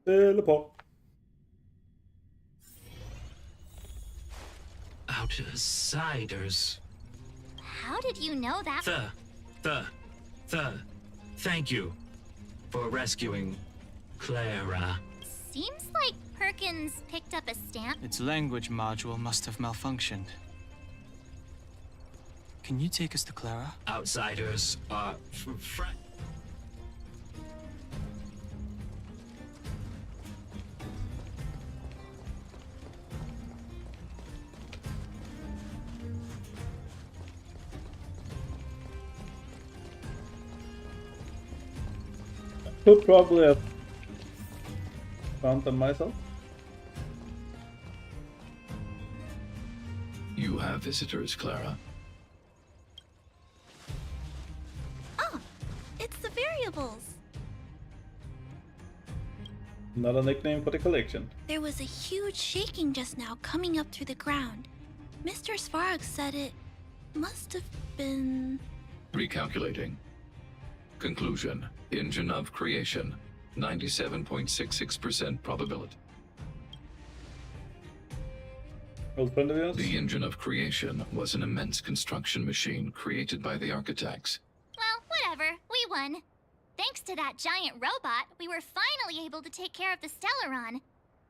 Teleport.
Outsiders.
How did you know that?
Thank you for rescuing Clara.
Seems like Perkins picked up a stamp.
Its language module must have malfunctioned. Can you take us to Clara?
Outsiders are
Could probably have found them myself.
You have visitors, Clara.
Oh, it's the variables.
Not a nickname for the collection.
There was a huge shaking just now coming up through the ground. Mr. Svarog said it must have been...
Recalculating. Conclusion. Engine of creation. 97.66% probability. The engine of creation was an immense construction machine created by the architects.
Well, whatever. We won. Thanks to that giant robot, we were finally able to take care of the Stellaron.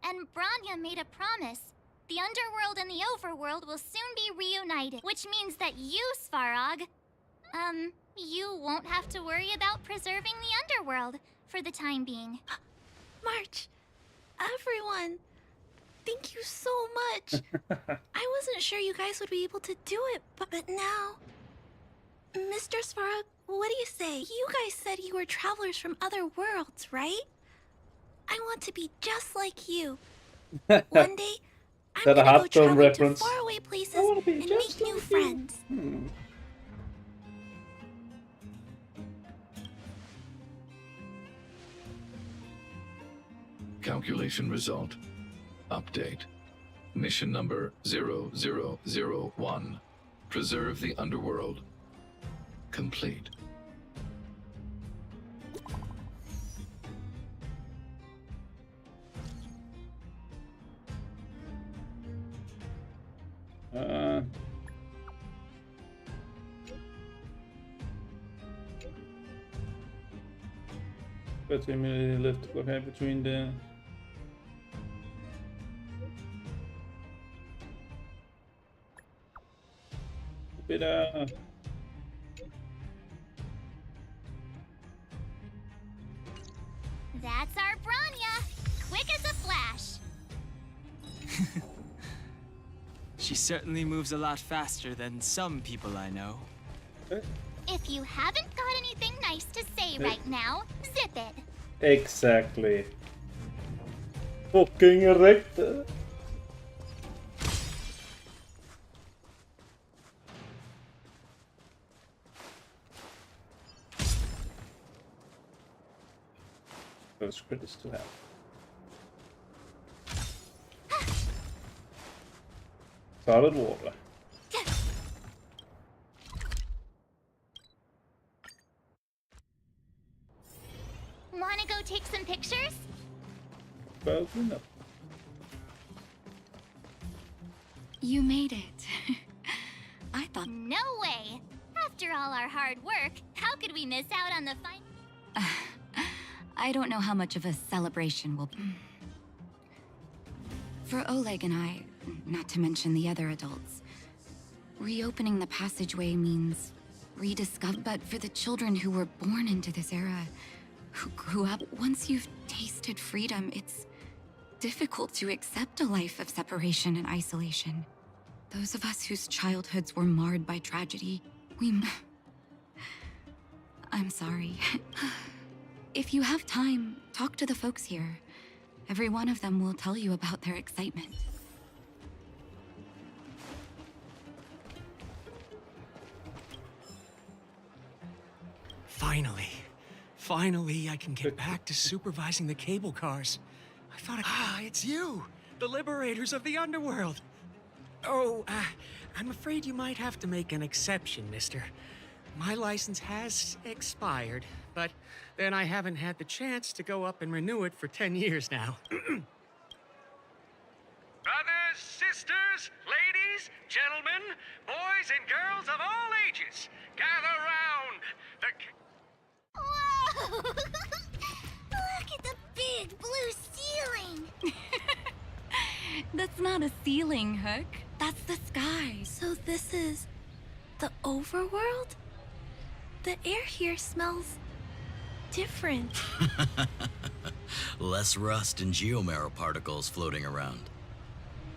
And Bronya made a promise. The underworld and the overworld will soon be reunited, which means that you, Svarog, you won't have to worry about preserving the underworld for the time being.
March, everyone, thank you so much. I wasn't sure you guys would be able to do it, but now... Mr. Svarog, what do you say? You guys said you were travelers from other worlds, right? I want to be just like you. One day, I'm
That a
gonna go
Hearthstone
travel to
reference.
faraway places and make new friends.
Calculation result. Update. Mission number 0001. Preserve the underworld. Complete.
Uh, 30 minutes left. Okay, between the...
That's our Bronya! Quick as a flash!
She certainly moves a lot faster than some people I know.
If you haven't got anything nice to say right now, zip it.
Exactly. Fucking erect. Those credits to have. Solid water.
Wanna go take some pictures?
Probably not.
You made it. I thought...
No way! After all our hard work, how could we miss out on the fine...
I don't know how much of a celebration will be. For Oleg and I, not to mention the other adults, reopening the passageway means rediscover. But for the children who were born into this era, who grew up, once you've tasted freedom, it's difficult to accept a life of separation and isolation. Those of us whose childhoods were marred by tragedy, I'm sorry. If you have time, talk to the folks here. Every one of them will tell you about their excitement.
Finally, I can get back to supervising the cable cars. I thought it's you, the liberators of the underworld. Oh, I'm afraid you might have to make an exception, mister. My license has expired, but then I haven't had the chance to go up and renew it for 10 years now.
Brothers, sisters, ladies, gentlemen, boys and girls of all ages, gather round.
Whoa! Look at the big blue ceiling!
That's not a ceiling, Hook. That's the sky.
So this is the overworld? The air here smells different.
Less rust and geomarrow particles floating around.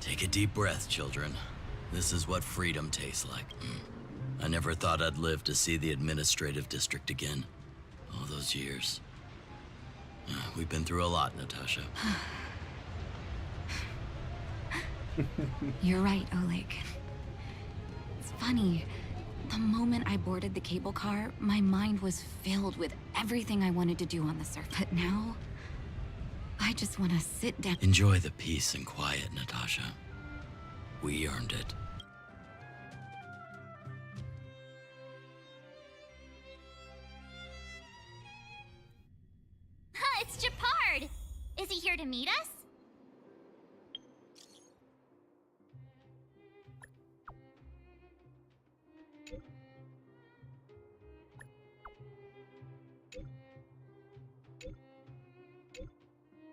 Take a deep breath, children. This is what freedom tastes like. I never thought I'd live to see the administrative district again. All those years. We've been through a lot, Natasha.
You're right, Oleg. It's funny. The moment I boarded the cable car, my mind was filled with everything I wanted to do on the surface. But now, I just want to sit down.
Enjoy the peace and quiet, Natasha. We earned it.
It's Japard! Is he here to meet us?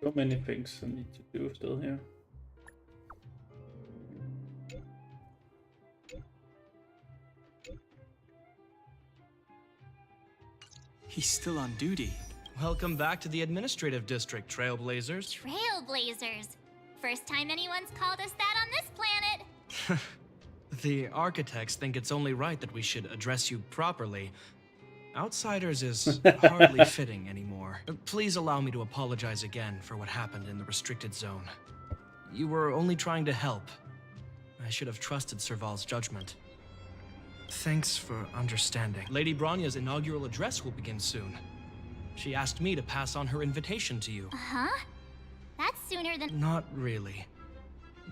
So many things I need to do still here.
He's still on duty.
Welcome back to the administrative district, Trailblazers.
Trailblazers. First time anyone's called us that on this planet.
The architects think it's only right that we should address you properly. Outsiders is hardly fitting anymore. Please allow me to apologize again for what happened in the restricted zone. You were only trying to help. I should have trusted Serval's judgment. Thanks for understanding. Lady Bronya's inaugural address will begin soon. She asked me to pass on her invitation to you.
Huh? That's sooner than—
Not really.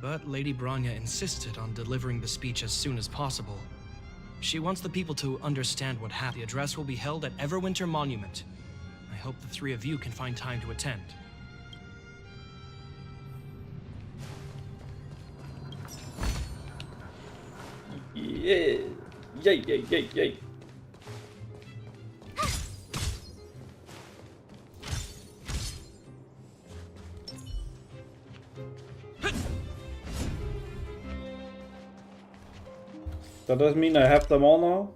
But Lady Bronya insisted on delivering the speech as soon as possible. She wants the people to understand what happened. The address will be held at Everwinter Monument. I hope the three of you can find time to attend.
Yeah. Yay, yay, yay, yay. Does that mean I have them all now?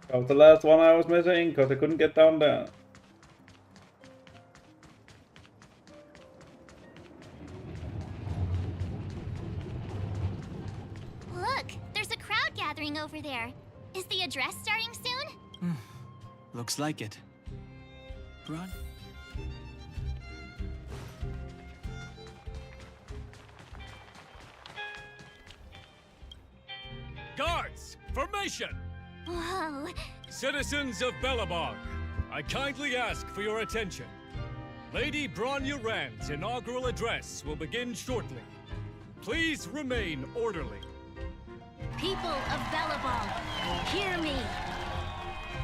That was the last one I was missing because I couldn't get down there.
Look, there's a crowd gathering over there. Is the address starting soon?
Looks like it. Bron?
Guards, formation!
Whoa.
Citizens of Belobog, I kindly ask for your attention. Lady Bronya Rand's inaugural address will begin shortly. Please remain orderly.
People of Belobog, hear me.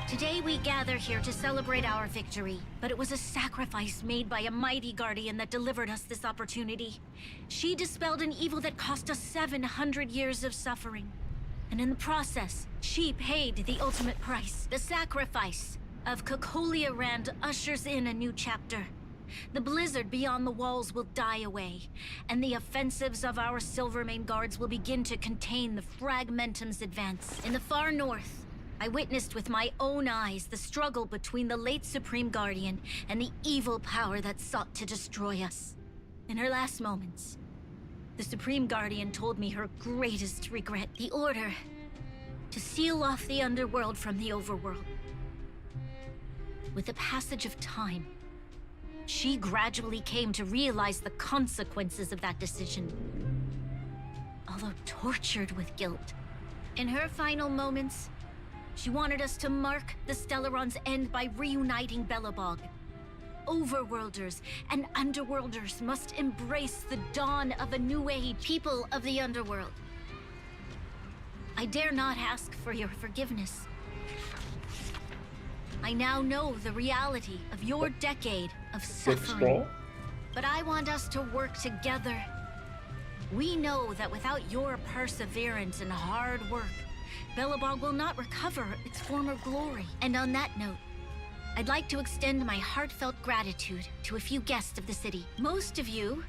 Today we gather here to celebrate our victory, but it was a sacrifice made by a mighty guardian that delivered us this opportunity. She dispelled an evil that cost us 700 years of suffering. And in the process, she paid the ultimate price. The sacrifice of Kokolia Rand ushers in a new chapter. The blizzard beyond the walls will die away, and the offensives of our Silvermane guards will begin to contain the Fragmentum's advance. In the far north, I witnessed with my own eyes the struggle between the late Supreme Guardian and the evil power that sought to destroy us. In her last moments, the Supreme Guardian told me her greatest regret, the order to seal off the underworld from the overworld. With the passage of time, she gradually came to realize the consequences of that decision. Although tortured with guilt, in her final moments, she wanted us to mark the Stellaron's end by reuniting Belobog. overworlders and underworlders must embrace the dawn of a new age. People of the underworld, I dare not ask for your forgiveness. I now know the reality of your decade of suffering. But I want us to work together. We know that without your perseverance and hard work, Belobog will not recover its former glory. And on that note, I'd like to extend my heartfelt gratitude to a few guests of the city. Most of you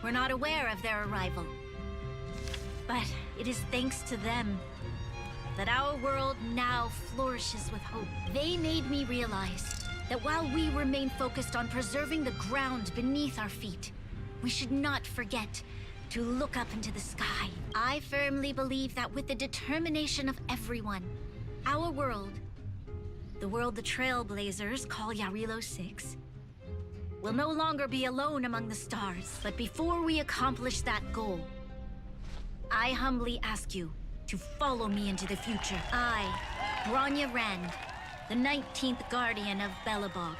were not aware of their arrival. But it is thanks to them that our world now flourishes with hope. They made me realize that while we remain focused on preserving the ground beneath our feet, we should not forget to look up into the sky. I firmly believe that with the determination of everyone, our world, the world the Trailblazers call Yarilo 6, will no longer be alone among the stars. But before we accomplish that goal, I humbly ask you to follow me into the future. I, Bronya Rand, the 19th Guardian of Belobog,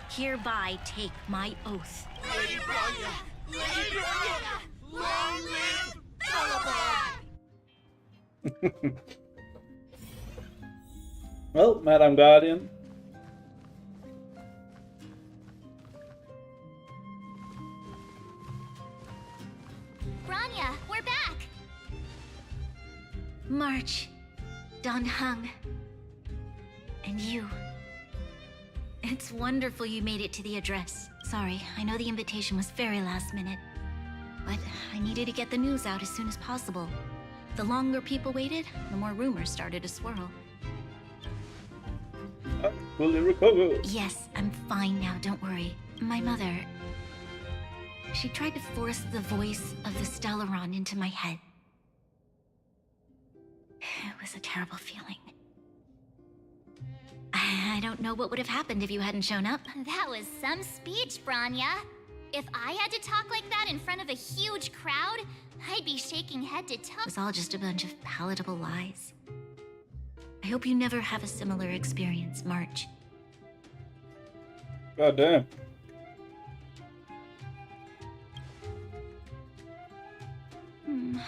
hereby take my oath.
Lady Bronya! Lady Bronya! Long live Belobog!
Well, Madam Guardian.
Bronya, we're back!
March, Don Hung, and you. It's wonderful you made it to the address. Sorry, I know the invitation was very last minute, but I needed to get the news out as soon as possible. The longer people waited, the more rumors started to swirl.
I'm fully recovered.
Yes, I'm fine now, don't worry. My mother, she tried to force the voice of the Stellaron into my head. It was a terrible feeling. I don't know what would have happened if you hadn't shown up.
That was some speech, Bronya. If I had to talk like that in front of a huge crowd, I'd be shaking head to toe.
It was all just a bunch of palatable lies. I hope you never have a similar experience, March.
God damn.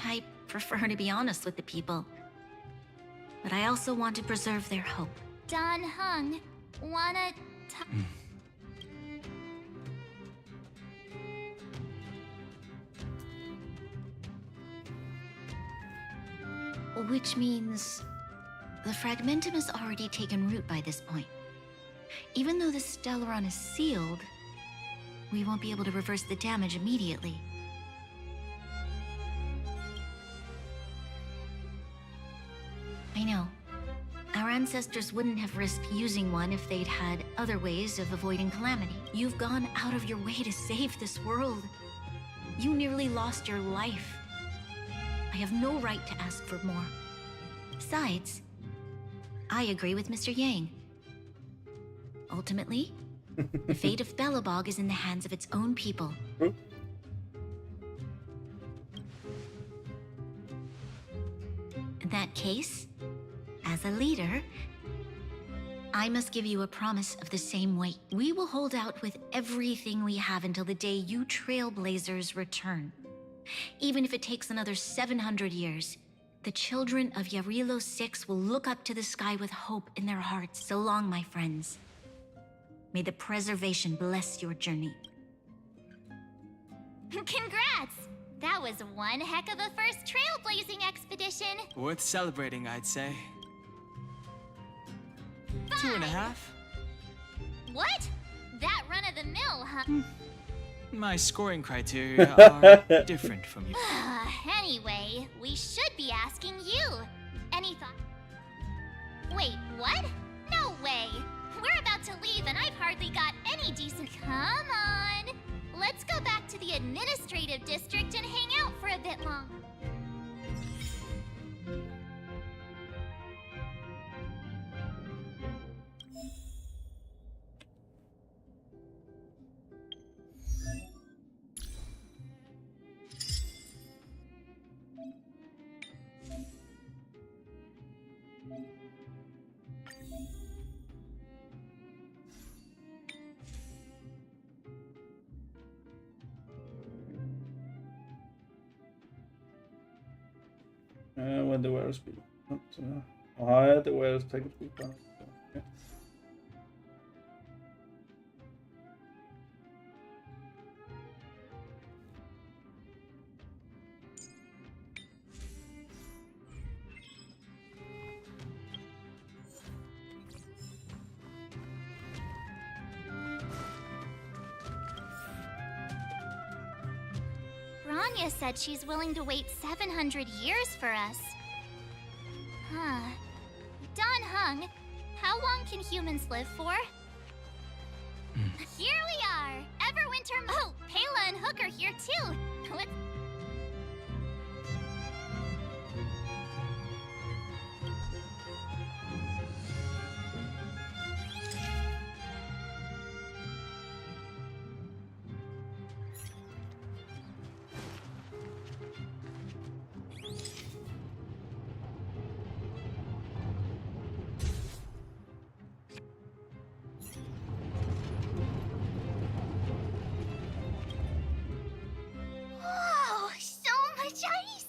I prefer to be honest with the people. But I also want to preserve their hope.
Don Hung, wanna talk?
Which means the Fragmentum has already taken root by this point. Even though the Stellaron is sealed, we won't be able to reverse the damage immediately. I know. Our ancestors wouldn't have risked using one if they'd had other ways of avoiding calamity. You've gone out of your way to save this world. You nearly lost your life. I have no right to ask for more. Besides, I agree with Mr. Yang. Ultimately, the fate of Belobog is in the hands of its own people. In that case, as a leader, I must give you a promise of the same weight. We will hold out with everything we have until the day you Trailblazers return. Even if it takes another 700 years, the children of Yarilo 6 will look up to the sky with hope in their hearts. So long, my friends. May the preservation bless your journey.
Congrats! That was one heck of a first trailblazing expedition.
Worth celebrating, I'd say.
5.
2.5.
What? That run-of-the-mill, huh?
My scoring criteria are different from you.
Anyway, we should be asking you. Any thought? Wait, what? No way! We're about to leave and I've hardly got any decent... Come on! Let's go back to the administrative district and hang out for a bit longer.
When the wearer's speed. Higher the wearer's taking speed. Okay.
Rania said she's willing to wait 700 years for us. Huh. Don Hung, how long can humans live for? Here we are! Everwinter. Oh, Pela and Hook are here too! Let's... Whoa, so much ice!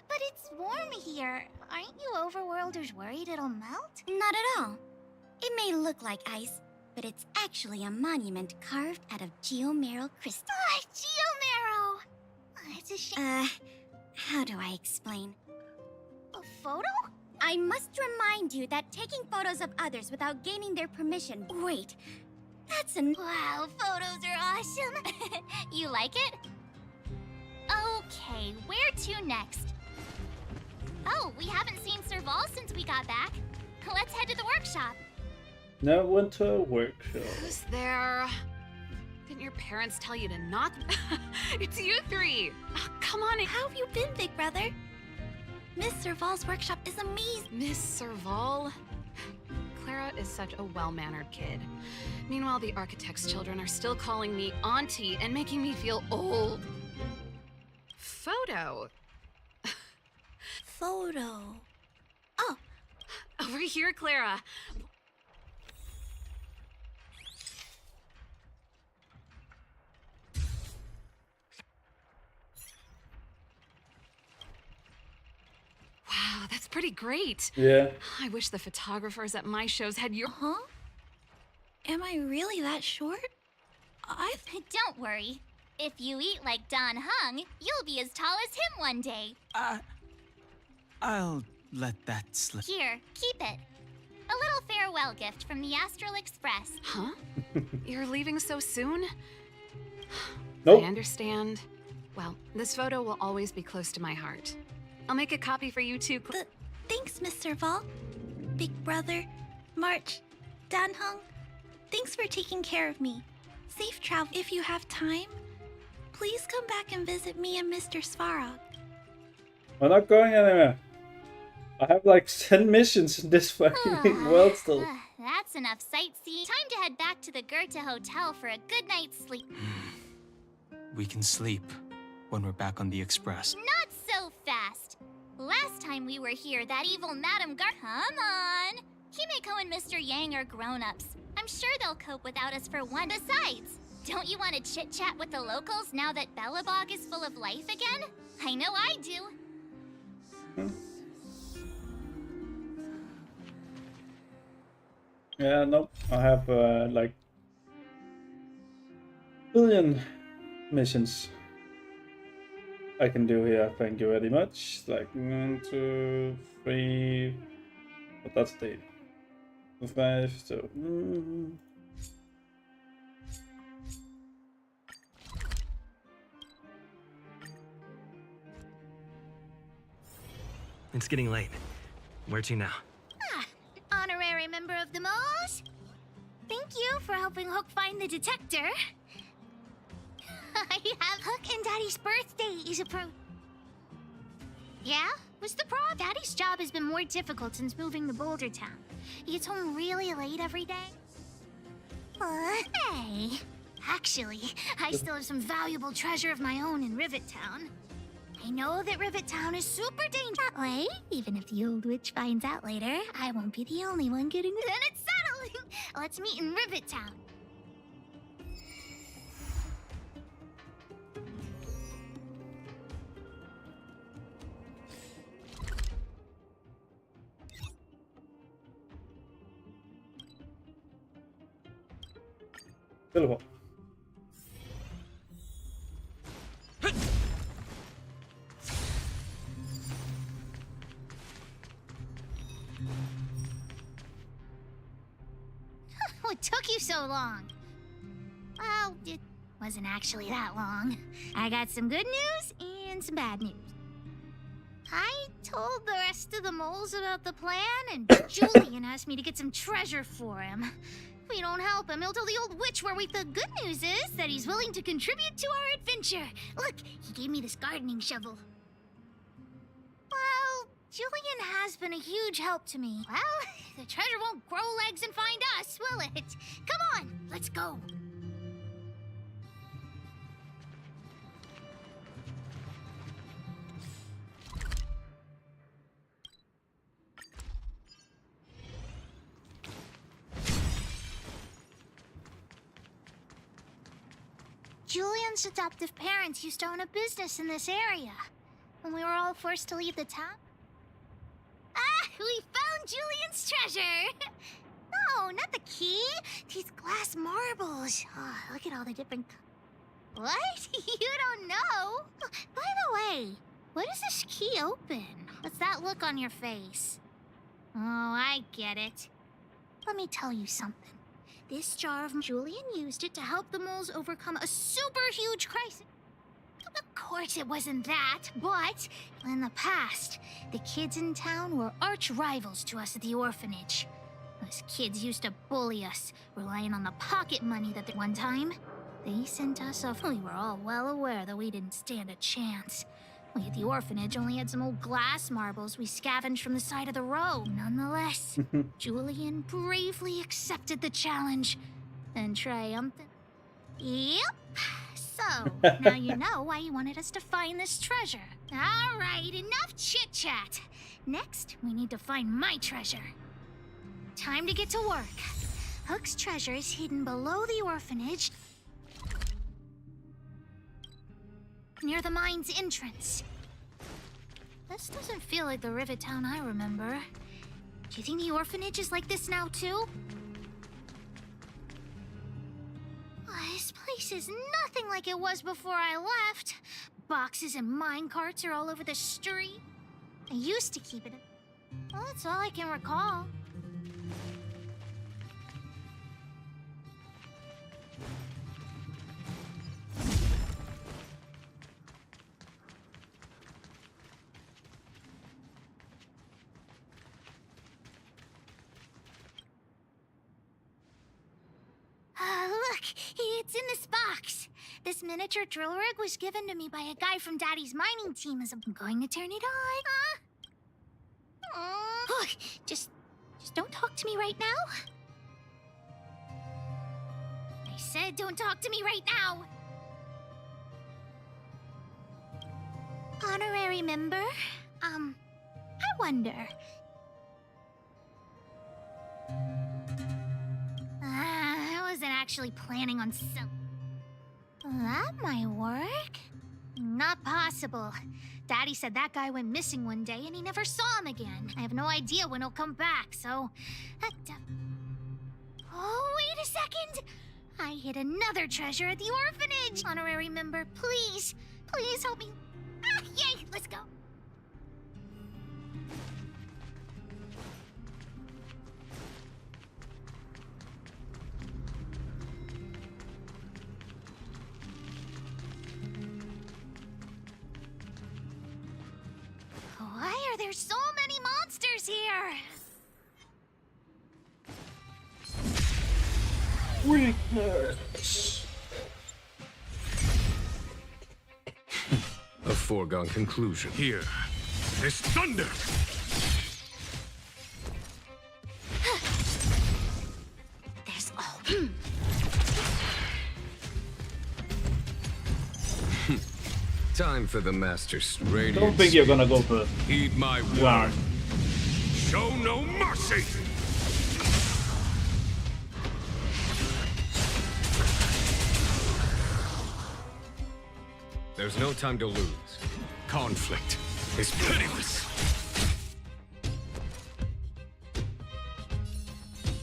But it's warm here. Aren't you overworlders worried it'll melt?
Not at all. It may look like ice, but it's actually a monument carved out of geomeral crystal.
Ah, Geomero! It's a shame.
How do I explain?
A photo?
I must remind you that taking photos of others without gaining their permission. Wait, that's an.
Wow, photos are awesome! You like it? Okay, where to next? Oh, we haven't seen Serval since we got back. Let's head to the workshop.
Now went to a workshop.
Who's there? Didn't your parents tell you to not? It's you three! Oh, come on.
How have you been, big brother? Miss Serval's workshop is amazing.
Miss Serval? Clara is such a well-mannered kid. Meanwhile, the architect's children are still calling me auntie and making me feel old. Photo?
Photo.
Oh! Over here, Clara. Wow, that's pretty great.
Yeah.
I wish the photographers at my shows had your...
Huh? Am I really that short?
Don't worry. If you eat like Don Hung, you'll be as tall as him one day.
I'll let that slip.
Here, keep it. A little farewell gift from the Astral Express.
Huh? You're leaving so soon?
Nope.
I understand. Well, this photo will always be close to my heart. I'll make a copy for you too.
Thanks, Miss Serval. Big brother, March, Dan Hung. Thanks for taking care of me. Safe travel. If you have time, please come back and visit me and Mr. Svarog.
We're not going anywhere. I have like 10 missions in this fucking world still.
That's enough sightseeing. Time to head back to the Goethe Hotel for a good night's sleep.
We can sleep when we're back on the Express.
Not so fast. Last time we were here, that evil Madame Come on! Himeko and Mr. Yang are grown-ups. I'm sure they'll cope without us for one. Besides, don't you want to chit-chat with the locals now that Belobog is full of life again? I know I do.
Yeah, nope. I have like billion missions I can do here. Thank you very much. Like 1, 2, 3. But that's the 5. So.
It's getting late. Where to now?
Honorary member of the Moors. Thank you for helping Hook find the detector. I have Hook and Daddy's birthday is approaching. Yeah? What's the problem? Daddy's job has been more difficult since moving to Boulder Town. He gets home really late every day. Hey. Actually, I still have some valuable treasure of my own in Rivet Town. I know that Rivet Town is super dangerous. That way, even if the old witch finds out later, I won't be the only one getting it. Then it's settled! Let's meet in Rivet Town.
Teleport.
What took you so long? Well, it wasn't actually that long. I got some good news and some bad news. I told the rest of the moles about the plan, and Julian asked me to get some treasure for him. If we don't help him, he'll tell the old witch where we... The good news is that he's willing to contribute to our adventure. Look, he gave me this gardening shovel. Well, Julian has been a huge help to me. Well, the treasure won't grow legs and find us, will it? Come on, let's go. Julian's adoptive parents used to own a business in this area. When we were all forced to leave the town... Ah! We found Julian's treasure! No, not the key. These glass marbles. Oh, look at all the different... What? You don't know? By the way, what does this key open? What's that look on your face? Oh, I get it. Let me tell you something. This jar of Julian used it to help the moles overcome a super huge crisis. Of course it wasn't that, but in the past, the kids in town were arch rivals to us at the orphanage. Those kids used to bully us, relying on the pocket money that one time they sent us off. We were all well aware that we didn't stand a chance. We at the orphanage only had some old glass marbles we scavenged from the side of the road. Nonetheless, Julian bravely accepted the challenge and triumphant. Yep. So, now you know why you wanted us to find this treasure. All right, enough chit-chat. Next, we need to find my treasure. Time to get to work. Hook's treasure is hidden below the orphanage, near the mine's entrance. This doesn't feel like the Rivet Town I remember. Do you think the orphanage is like this now, too? Oh, this place is nothing like it was before I left. Boxes and minecarts are all over the street. I used to keep it. Well, that's all I can recall. Look, it's in this box. This miniature drill rig was given to me by a guy from Daddy's mining team as I'm going to turn it on. Look, just don't talk to me right now. I said don't talk to me right now. Honorary member? I wonder. I wasn't actually planning on That might work. Not possible. Daddy said that guy went missing one day and he never saw him again. I have no idea when he'll come back, so... Oh, wait a second! I hid another treasure at the orphanage! Honorary member, please, please help me. Ah, yay, let's go. Why are there so many monsters here?
Weakness.
A foregone conclusion. Here is thunder!
There's all...
Time for the Master's radiance.
Don't think you're gonna go first.
Heed my word.
Wow.
Show no mercy! There's no time to lose. Conflict is pitiless.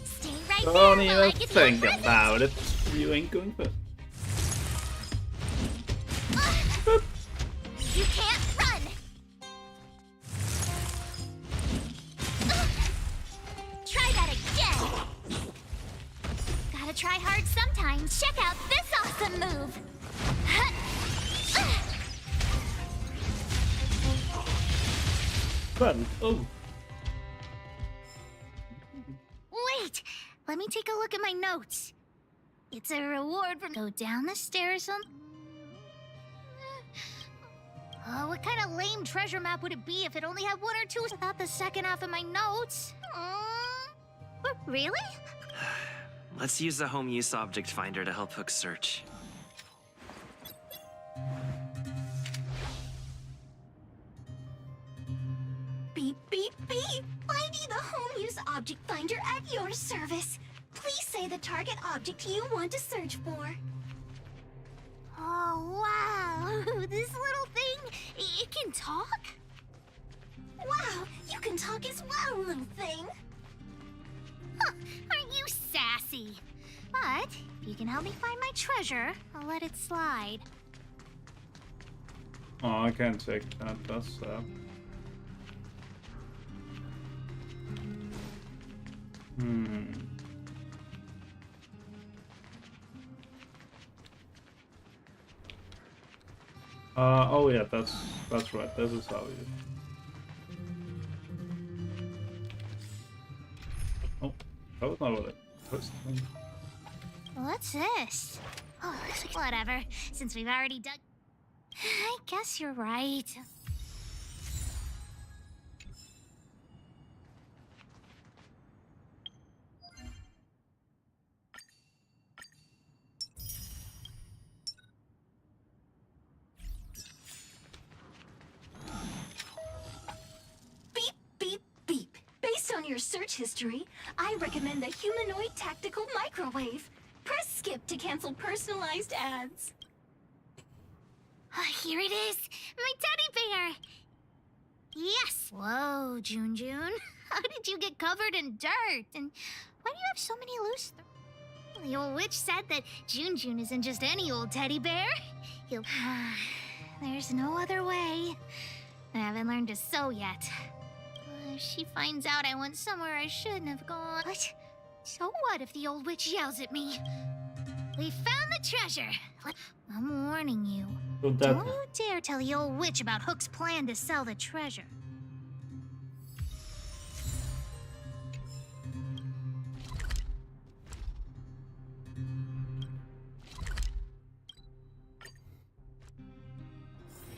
Stay right
Don't
there while I
even
get
think
your
about it. You ain't going for.
You can't run! Try that again! Gotta try hard sometimes. Check out this awesome move!
Fun. Oh.
Wait! Let me take a look at my notes. It's a reward for go down the stairs on... what kind of lame treasure map would it be if it only had one or two without the second half of my notes? Really?
Let's use the home use object finder to help Hook search.
Beep, beep, beep! Finding the home use object finder at your service. Please say the target object you want to search for.
Oh, wow! This little thing, it can talk?
Wow, you can talk as well, little thing.
Huh, aren't you sassy? But, if you can help me find my treasure, I'll let it slide.
Oh, I can't take that. That's sad. Oh yeah, that's right. This is how you. Oh, that was not what it was.
What's this? Oh, whatever. Since we've already dug... I guess you're right.
Based on your search history, I recommend the humanoid tactical microwave. Press skip to cancel personalized ads.
Here it is! My teddy bear! Yes! Whoa, June. How did you get covered in dirt? And why do you have so many loose... The old witch said that June isn't just any old teddy bear. He'll... There's no other way. I haven't learned to sew yet. If she finds out I went somewhere I shouldn't have gone... What? So what if the old witch yells at me? We found the treasure! I'm warning you. Don't you dare tell the old witch about Hook's plan to sell the treasure.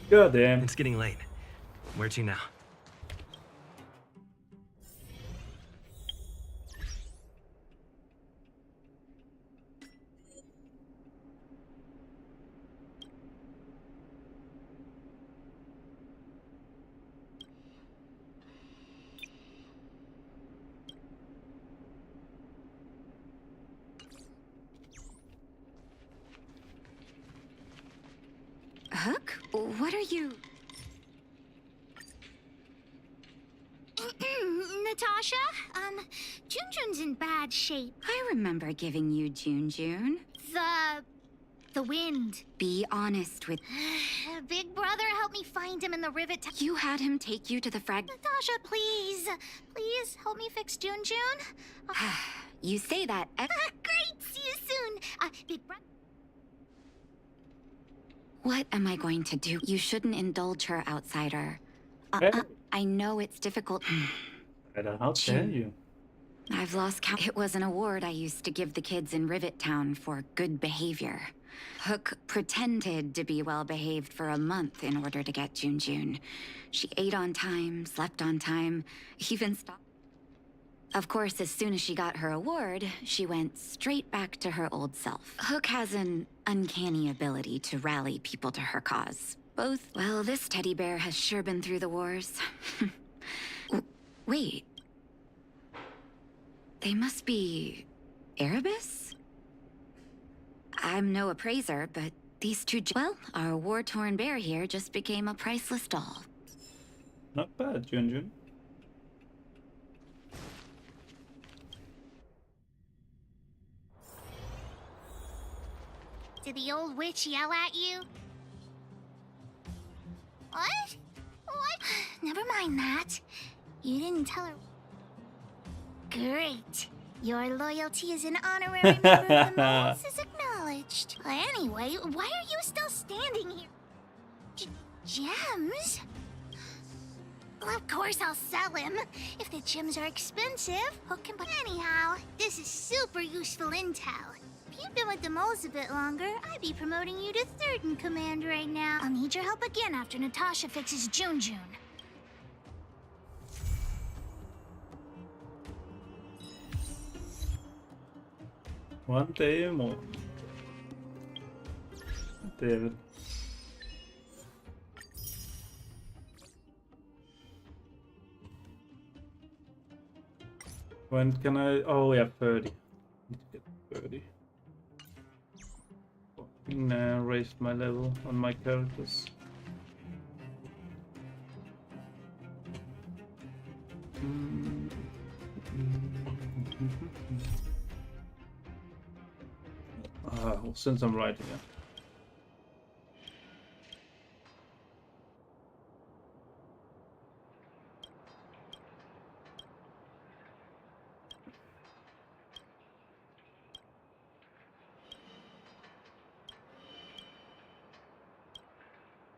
God damn.
It's getting late. Where to now?
Hook? What are you...
Natasha? Jun's in bad shape.
I remember giving you June.
The wind.
Be honest with...
Big brother helped me find him in the rivet.
You had him take you to the frag...
Natasha, please. Please help me fix June.
You say that...
Great! See you soon! Big brother...
What am I going to do? You shouldn't indulge her, outsider. I know it's difficult.
How dare you?
I've lost count. It was an award I used to give the kids in Rivet Town for good behavior. Hook pretended to be well-behaved for a month in order to get June. She ate on time, slept on time, even stopped. Of course, as soon as she got her award, she went straight back to her old self. Hook has an uncanny ability to rally people to her cause. Well, this teddy bear has sure been through the wars. Wait. They must be... Erebus? I'm no appraiser, but these two... Well, our war-torn bear here just became a priceless doll.
Not bad, Jun.
Did the old witch yell at you? What? What? Never mind that. You didn't tell her. Great. Your loyalty as an honorary member of the Moles is acknowledged. Anyway, why are you still standing here? Gems? Well, of course I'll sell him. If the gems are expensive, Hook can buy. Anyhow, this is super useful intel. If you'd been with the Moles a bit longer, I'd be promoting you to third in command right now. I'll need your help again after Natasha fixes June.
One day more. David. When can I? Oh, yeah, 30. Need to get 30. Fucking raised my level on my characters. Well, since I'm writing it.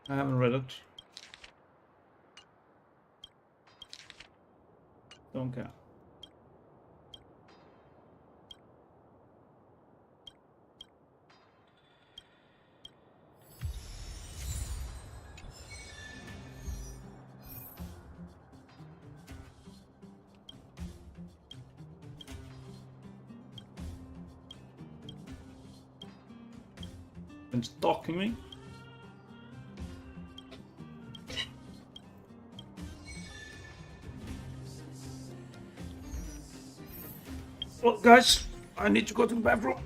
I haven't read it. Don't care. Been stalking me. Well, guys, I need to go to the bathroom.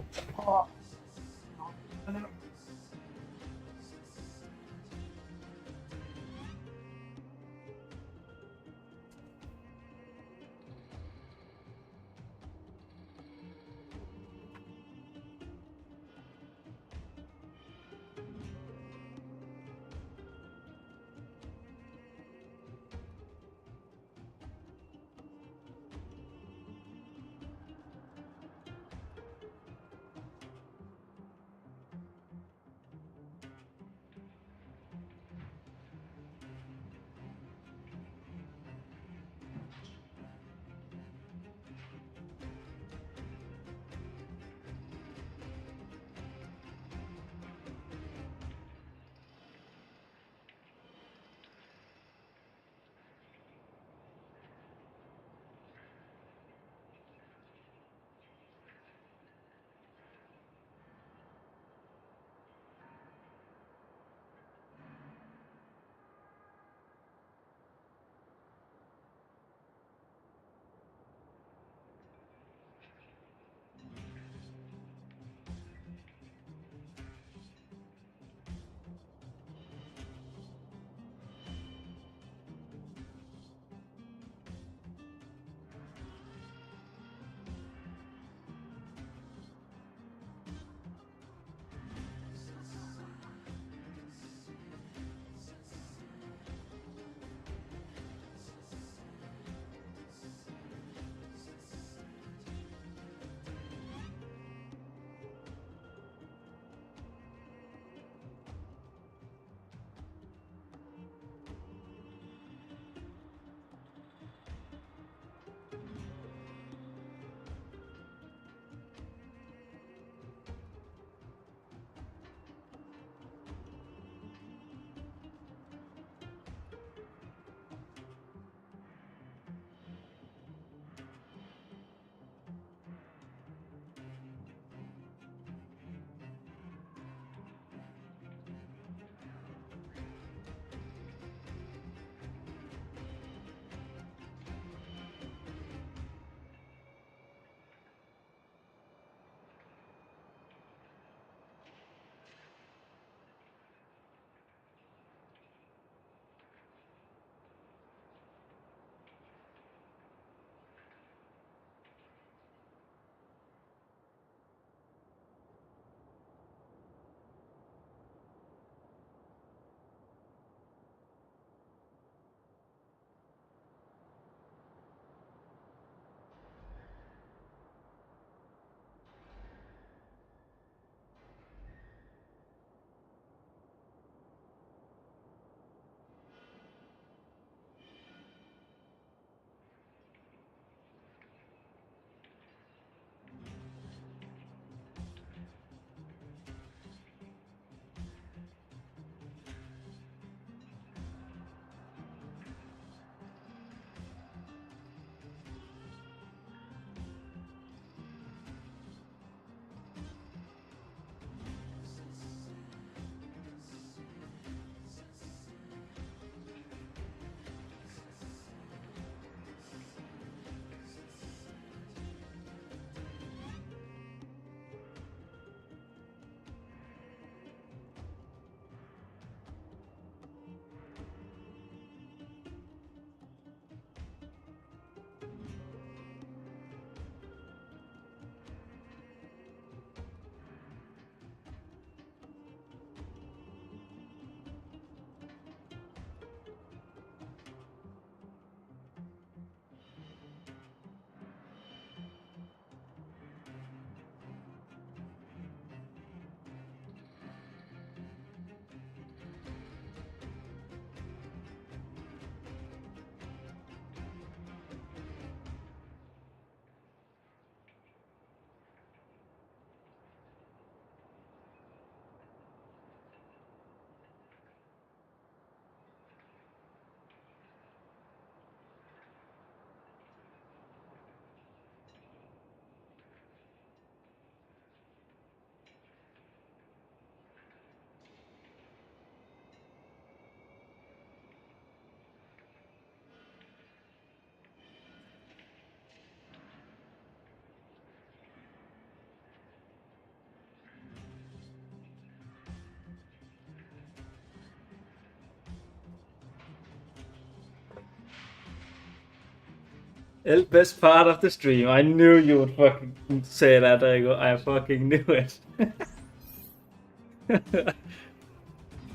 The best part of the stream. I knew you would fucking say that, Rico. I fucking knew it.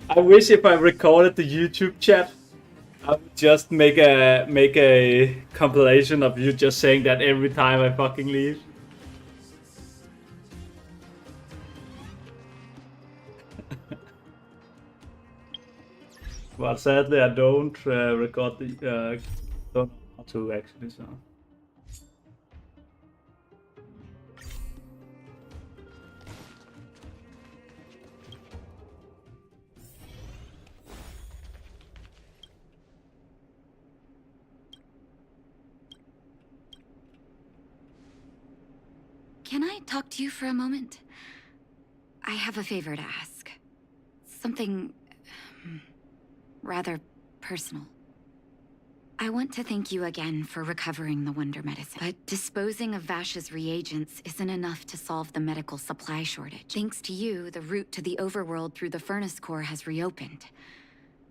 I wish if I recorded the YouTube chat, I would just make a compilation of you just saying that every time I fucking leave. But sadly, I don't record the don't know how to actually. So.
Can I talk to you for a moment? I have a favor to ask. Something rather personal. I want to thank you again for recovering the Wonder Medicine. But disposing of Vash's reagents isn't enough to solve the medical supply shortage. Thanks to you, the route to the overworld through the furnace core has reopened.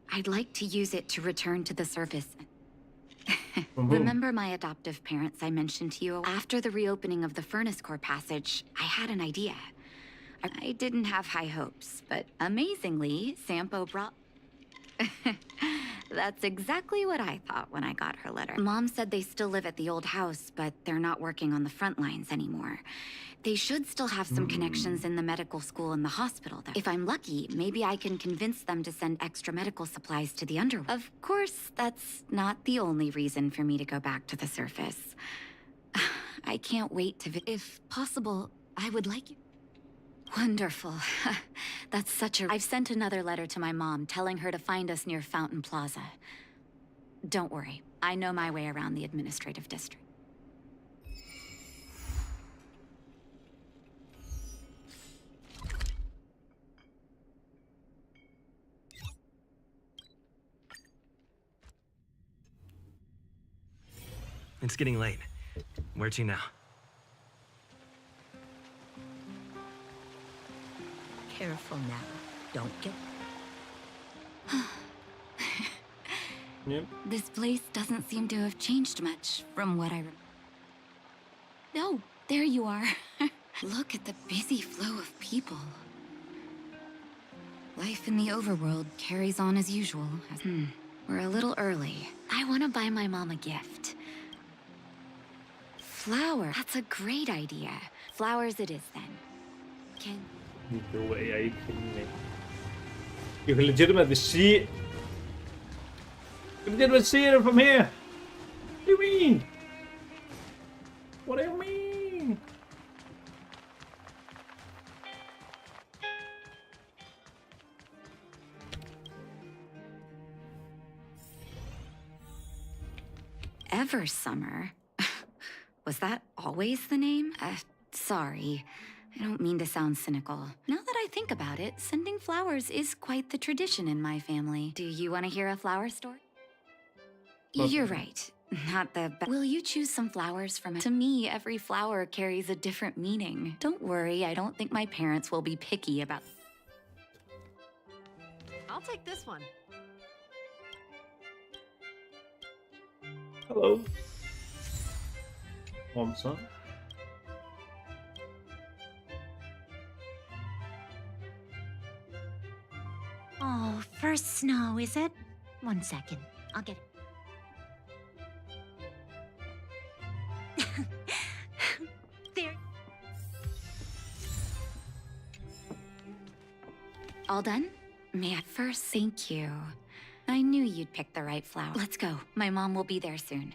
I'd like to use it to return to the surface. Remember my adoptive parents I mentioned to you? After the reopening of the furnace core passage, I had an idea. I didn't have high hopes, but amazingly, Sampo brought... That's exactly what I thought when I got her letter. Mom said they still live at the old house, but they're not working on the front lines anymore. They should still have some connections in the medical school and the hospital, though. If I'm lucky, maybe I can convince them to send extra medical supplies to the underworld. Of course, that's not the only reason for me to go back to the surface. I can't wait to if possible, I would like you. Wonderful. That's such a... I've sent another letter to my mom telling her to find us near Fountain Plaza. Don't worry, I know my way around the administrative district.
It's getting late. Where to now?
Careful now. Don't get...
Yep.
This place doesn't seem to have changed much from what I remember. No, there you are. Look at the busy flow of people. Life in the overworld carries on as usual. We're a little early. I want to buy my mom a gift. Flower. That's a great idea. Flowers it is then. Can...
No way, are you kidding me? You can legitimately see it. You can legitimately see it from here. What do you mean? What do you mean?
Ever Summer? Was that always the name? Sorry. I don't mean to sound cynical. Now that I think about it, sending flowers is quite the tradition in my family. Do you want to hear a flower story?
Okay.
You're right. Not the best. Will you choose some flowers from it? To me, every flower carries a different meaning. Don't worry, I don't think my parents will be picky about...
I'll take this one.
Hello. One son.
Oh, first snow, is it? 1 second. I'll get it. There.
All done? May I first thank you. I knew you'd pick the right flower. Let's go. My mom will be there soon.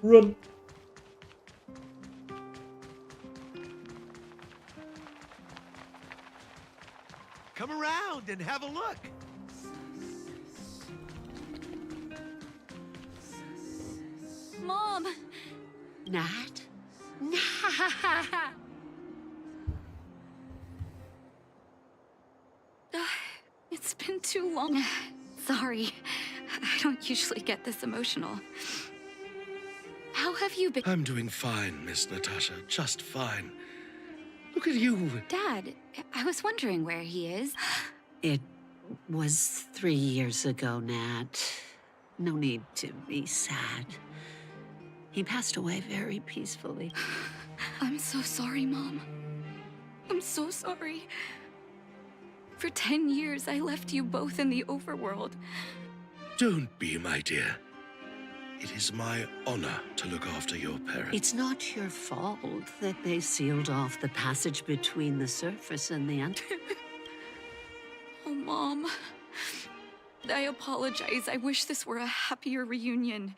Run.
Come around and have a look.
Mom!
Nat?
It's been too long. Sorry. I don't usually get this emotional. How have you been?
I'm doing fine, Miss Natasha. Just fine. Look at you.
Dad, I was wondering where he is.
It was 3 years ago, Nat. No need to be sad. He passed away very peacefully.
I'm so sorry, Mom. I'm so sorry. For 10 years, I left you both in the overworld.
Don't be, my dear. It is my honor to look after your parents.
It's not your fault that they sealed off the passage between the surface and the under.
Oh, Mom. I apologize. I wish this were a happier reunion.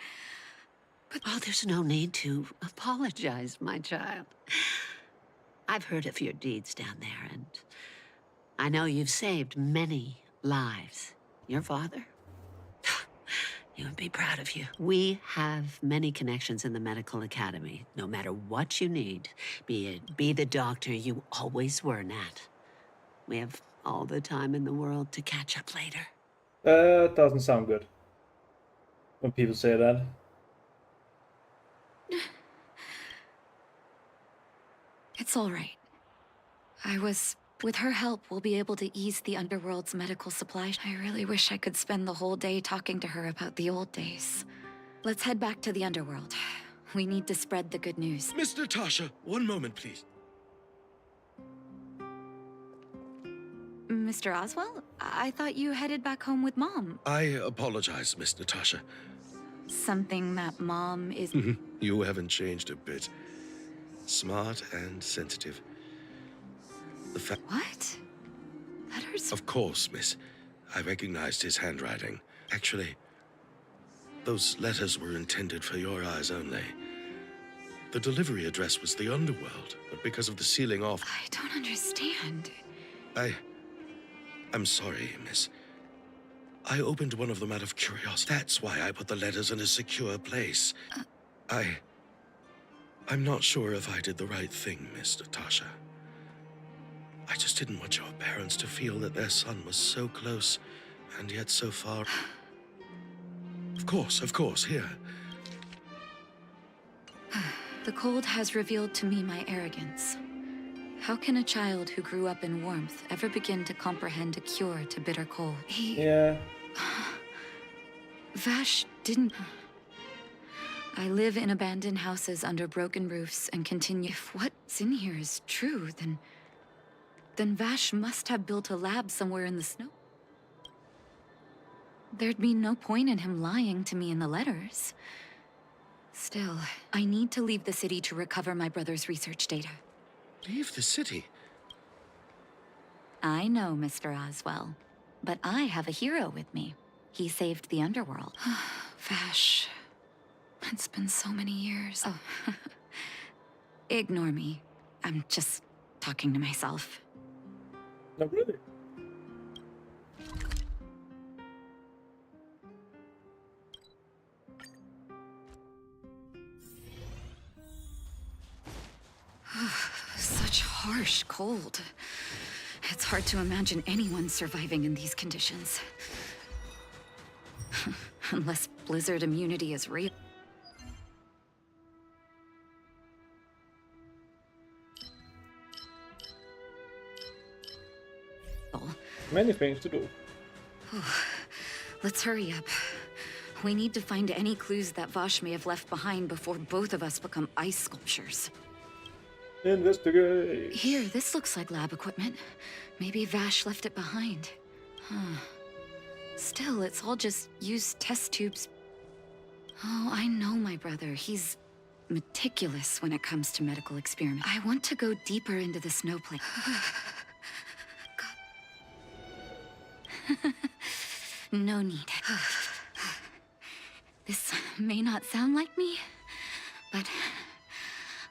But
oh, there's no need to apologize, my child. I've heard of your deeds down there, and I know you've saved many lives. Your father? He would be proud of you. We have many connections in the medical academy. No matter what you need, be the doctor you always were, Nat. We have all the time in the world to catch up later.
That doesn't sound good when people say that.
It's all right. With her help, we'll be able to ease the Underworld's medical supply. I really wish I could spend the whole day talking to her about the old days. Let's head back to the Underworld. We need to spread the good news.
Miss Natasha, one moment, please.
Mr. Oswell? I thought you headed back home with Mom.
I apologize, Miss Natasha.
Something that Mom is...
You haven't changed a bit. Smart and sensitive.
What? Letters?
Of course, miss. I recognized his handwriting. Actually, those letters were intended for your eyes only. The delivery address was the Underworld, but because of the sealing off...
I don't understand.
I'm sorry, miss. I opened one of them out of curiosity. That's why I put the letters in a secure place. I'm not sure if I did the right thing, Miss Natasha. I just didn't want your parents to feel that their son was so close, and yet so far. Of course, here.
The cold has revealed to me my arrogance. How can a child who grew up in warmth ever begin to comprehend a cure to bitter cold?
Yeah.
Vash didn't... I live in abandoned houses under broken roofs and continue... If what's in here is true, then Vash must have built a lab somewhere in the snow. There'd be no point in him lying to me in the letters. Still, I need to leave the city to recover my brother's research data.
Leave the city?
I know, Mr. Oswell, but I have a hero with me. He saved the Underworld. Vash, it's been so many years. Oh, ignore me. I'm just talking to myself.
Not really.
Such harsh cold. It's hard to imagine anyone surviving in these conditions. Unless blizzard immunity is real.
Many things to do.
Let's hurry up. We need to find any clues that Vash may have left behind before both of us become ice sculptures.
Investigate.
Here, this looks like lab equipment. Maybe Vash left it behind. Still, it's all just used test tubes. Oh, I know my brother. He's meticulous when it comes to medical experiments. I want to go deeper into the snow plate. No need. This may not sound like me, but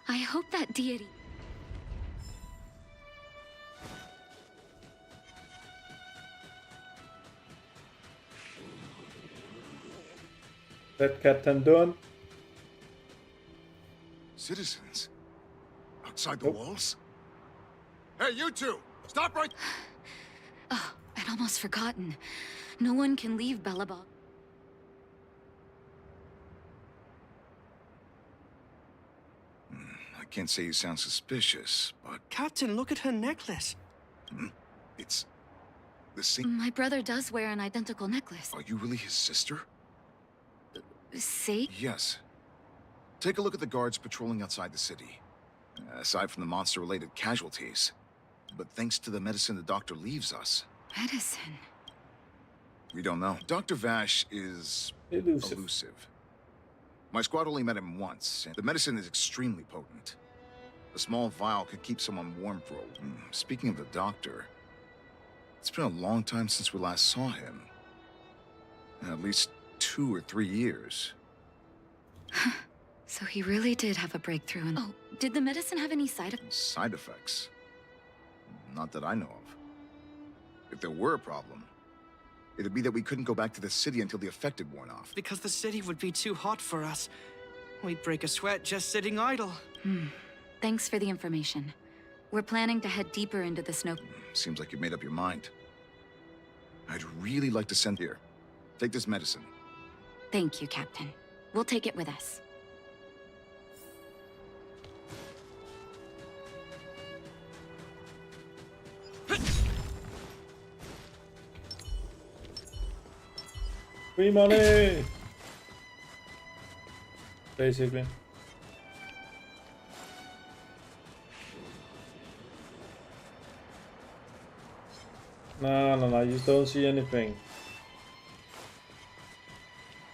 I hope that deity...
That Captain done.
Citizens? Outside the walls? Hey, you two! Stop right...
Oh, I'd almost forgotten. No one can leave Belobog.
can't say you sound suspicious, but
Captain, look at her necklace.
it's the same.
My brother does wear an identical necklace.
Are you really his sister?
See?
Yes. Take a look at the guards patrolling outside the city. Aside from the monster-related casualties. But thanks to the medicine the doctor leaves us.
Medicine?
We don't know. Dr. Vash is elusive. My squad only met him once, and the medicine is extremely potent. A small vial could keep someone warm for Speaking of the doctor, it's been a long time since we last saw him. At least 2 or 3 years.
So he really did have a breakthrough and— Oh, did the medicine have any side effects?
Side effects? Not that I know of. If there were a problem, it'd be that we couldn't go back to the city until the effect had worn off.
Because the city would be too hot for us. We'd break a sweat just sitting idle.
Thanks for the information. We're planning to head deeper into the snow.
Seems like you've made up your mind. I'd really like to send here. Take this medicine.
Thank you, Captain. We'll take it with us.
Free money! Basically. No, you don't see anything.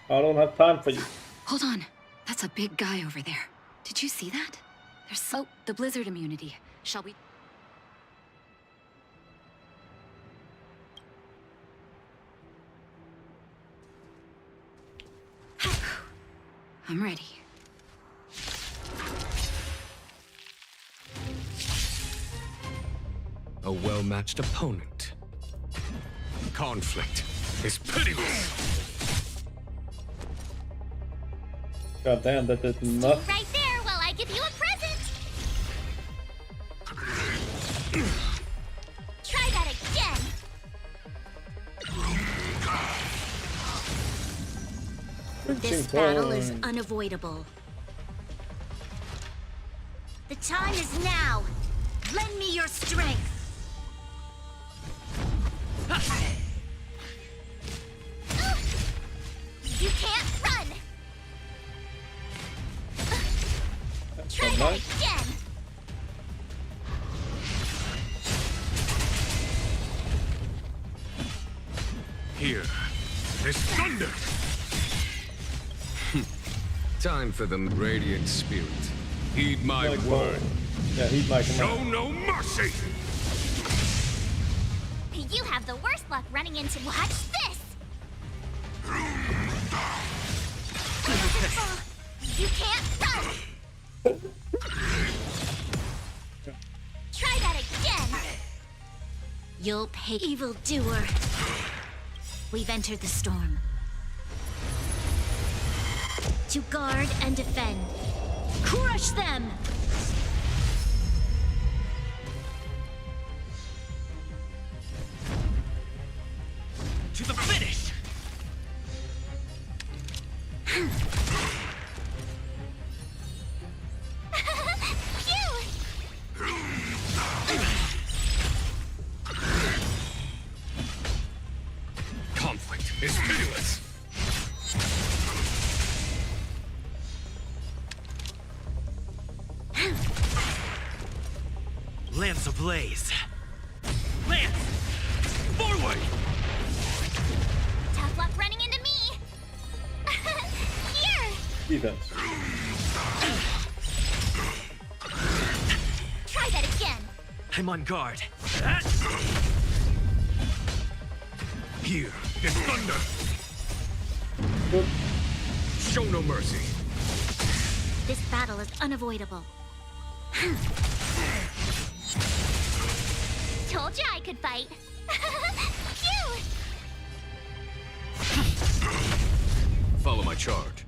I don't have time for you.
Hold on. That's a big guy over there. Did you see that? The blizzard immunity. Shall we? I'm ready.
A well-matched opponent. Conflict is pitiless.
God damn, that did not.
Right there while I give you a present. Try that again.
This battle is unavoidable. The time is now. Lend me your strength.
You can't run. Try that again.
Here is thunder. Time for the radiant spirit. Heed my word.
Yeah, heed my command.
Show no mercy.
You have the worst luck running into. Watch this. You can't run. Try that again.
You'll pay, evildoer. We've entered the storm. To guard and defend. Crush them!
To the finish!
Conflict is pitiless.
Lance ablaze. Lance! Forward!
Tough luck running into me. Here.
Defense.
Try that again.
I'm on guard.
Here is thunder. Show no mercy.
This battle is unavoidable.
Told you I could fight. Phew.
Follow my charge.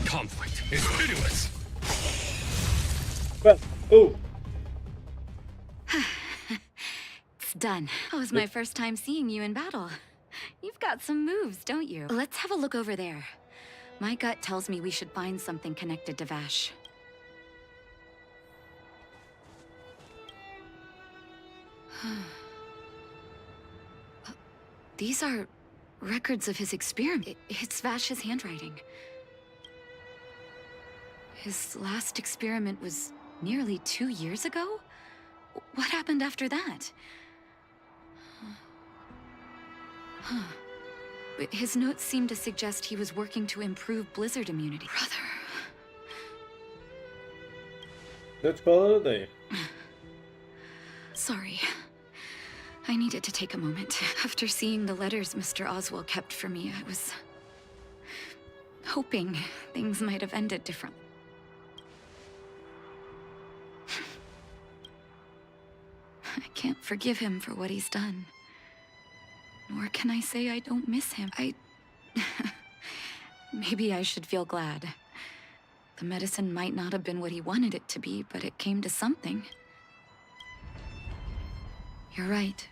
Conflict is pitiless.
Oh.
It's done. That was my first time seeing you in battle. You've got some moves, don't you? Let's have a look over there. My gut tells me we should find something connected to Vash. These are records of his experiment. It's Vash's handwriting. His last experiment was nearly 2 years ago? What happened after that? His notes seem to suggest he was working to improve blizzard immunity. Brother.
Let's call it a day.
Sorry. I needed to take a moment. After seeing the letters Mr. Oswald kept for me, I was hoping things might have ended differently. I can't forgive him for what he's done. Nor can I say I don't miss him. Maybe I should feel glad. The medicine might not have been what he wanted it to be, but it came to something. You're right.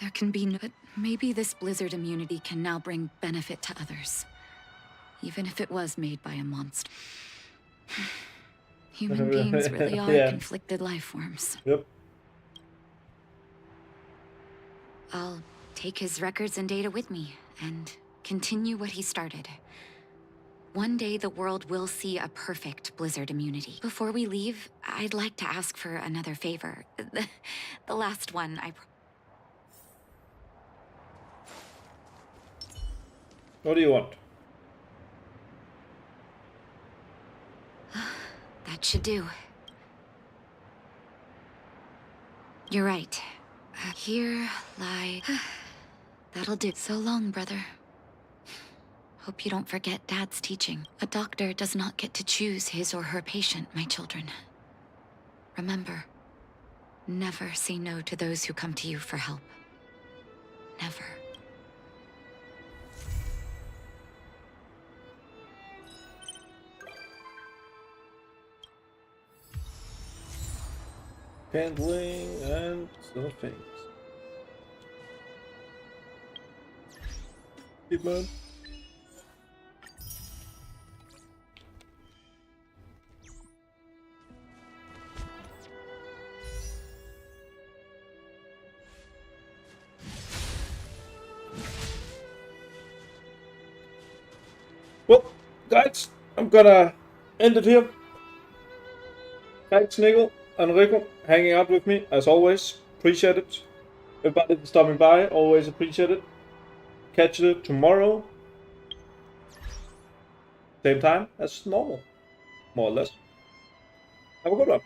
There can be no... But maybe this blizzard immunity can now bring benefit to others. Even if it was made by a monster. Human beings really are conflicted life forms.
Yep.
I'll take his records and data with me, and continue what he started. One day the world will see a perfect blizzard immunity. Before we leave, I'd like to ask for another favor. The last one,
What do you want?
That should do. You're right. Here lie... That'll do. So long, brother. Hope you don't forget Dad's teaching. A doctor does not get to choose his or her patient, my children. Remember, never say no to those who come to you for help. Never.
Handling and some things. Keep on. Well, guys, I'm gonna end it here. Thanks, Nickel and Rico, hanging out with me, as always. Appreciate it. Everybody stopping by, always appreciate it. Catch you tomorrow. Same time as normal, more or less. Have a good one.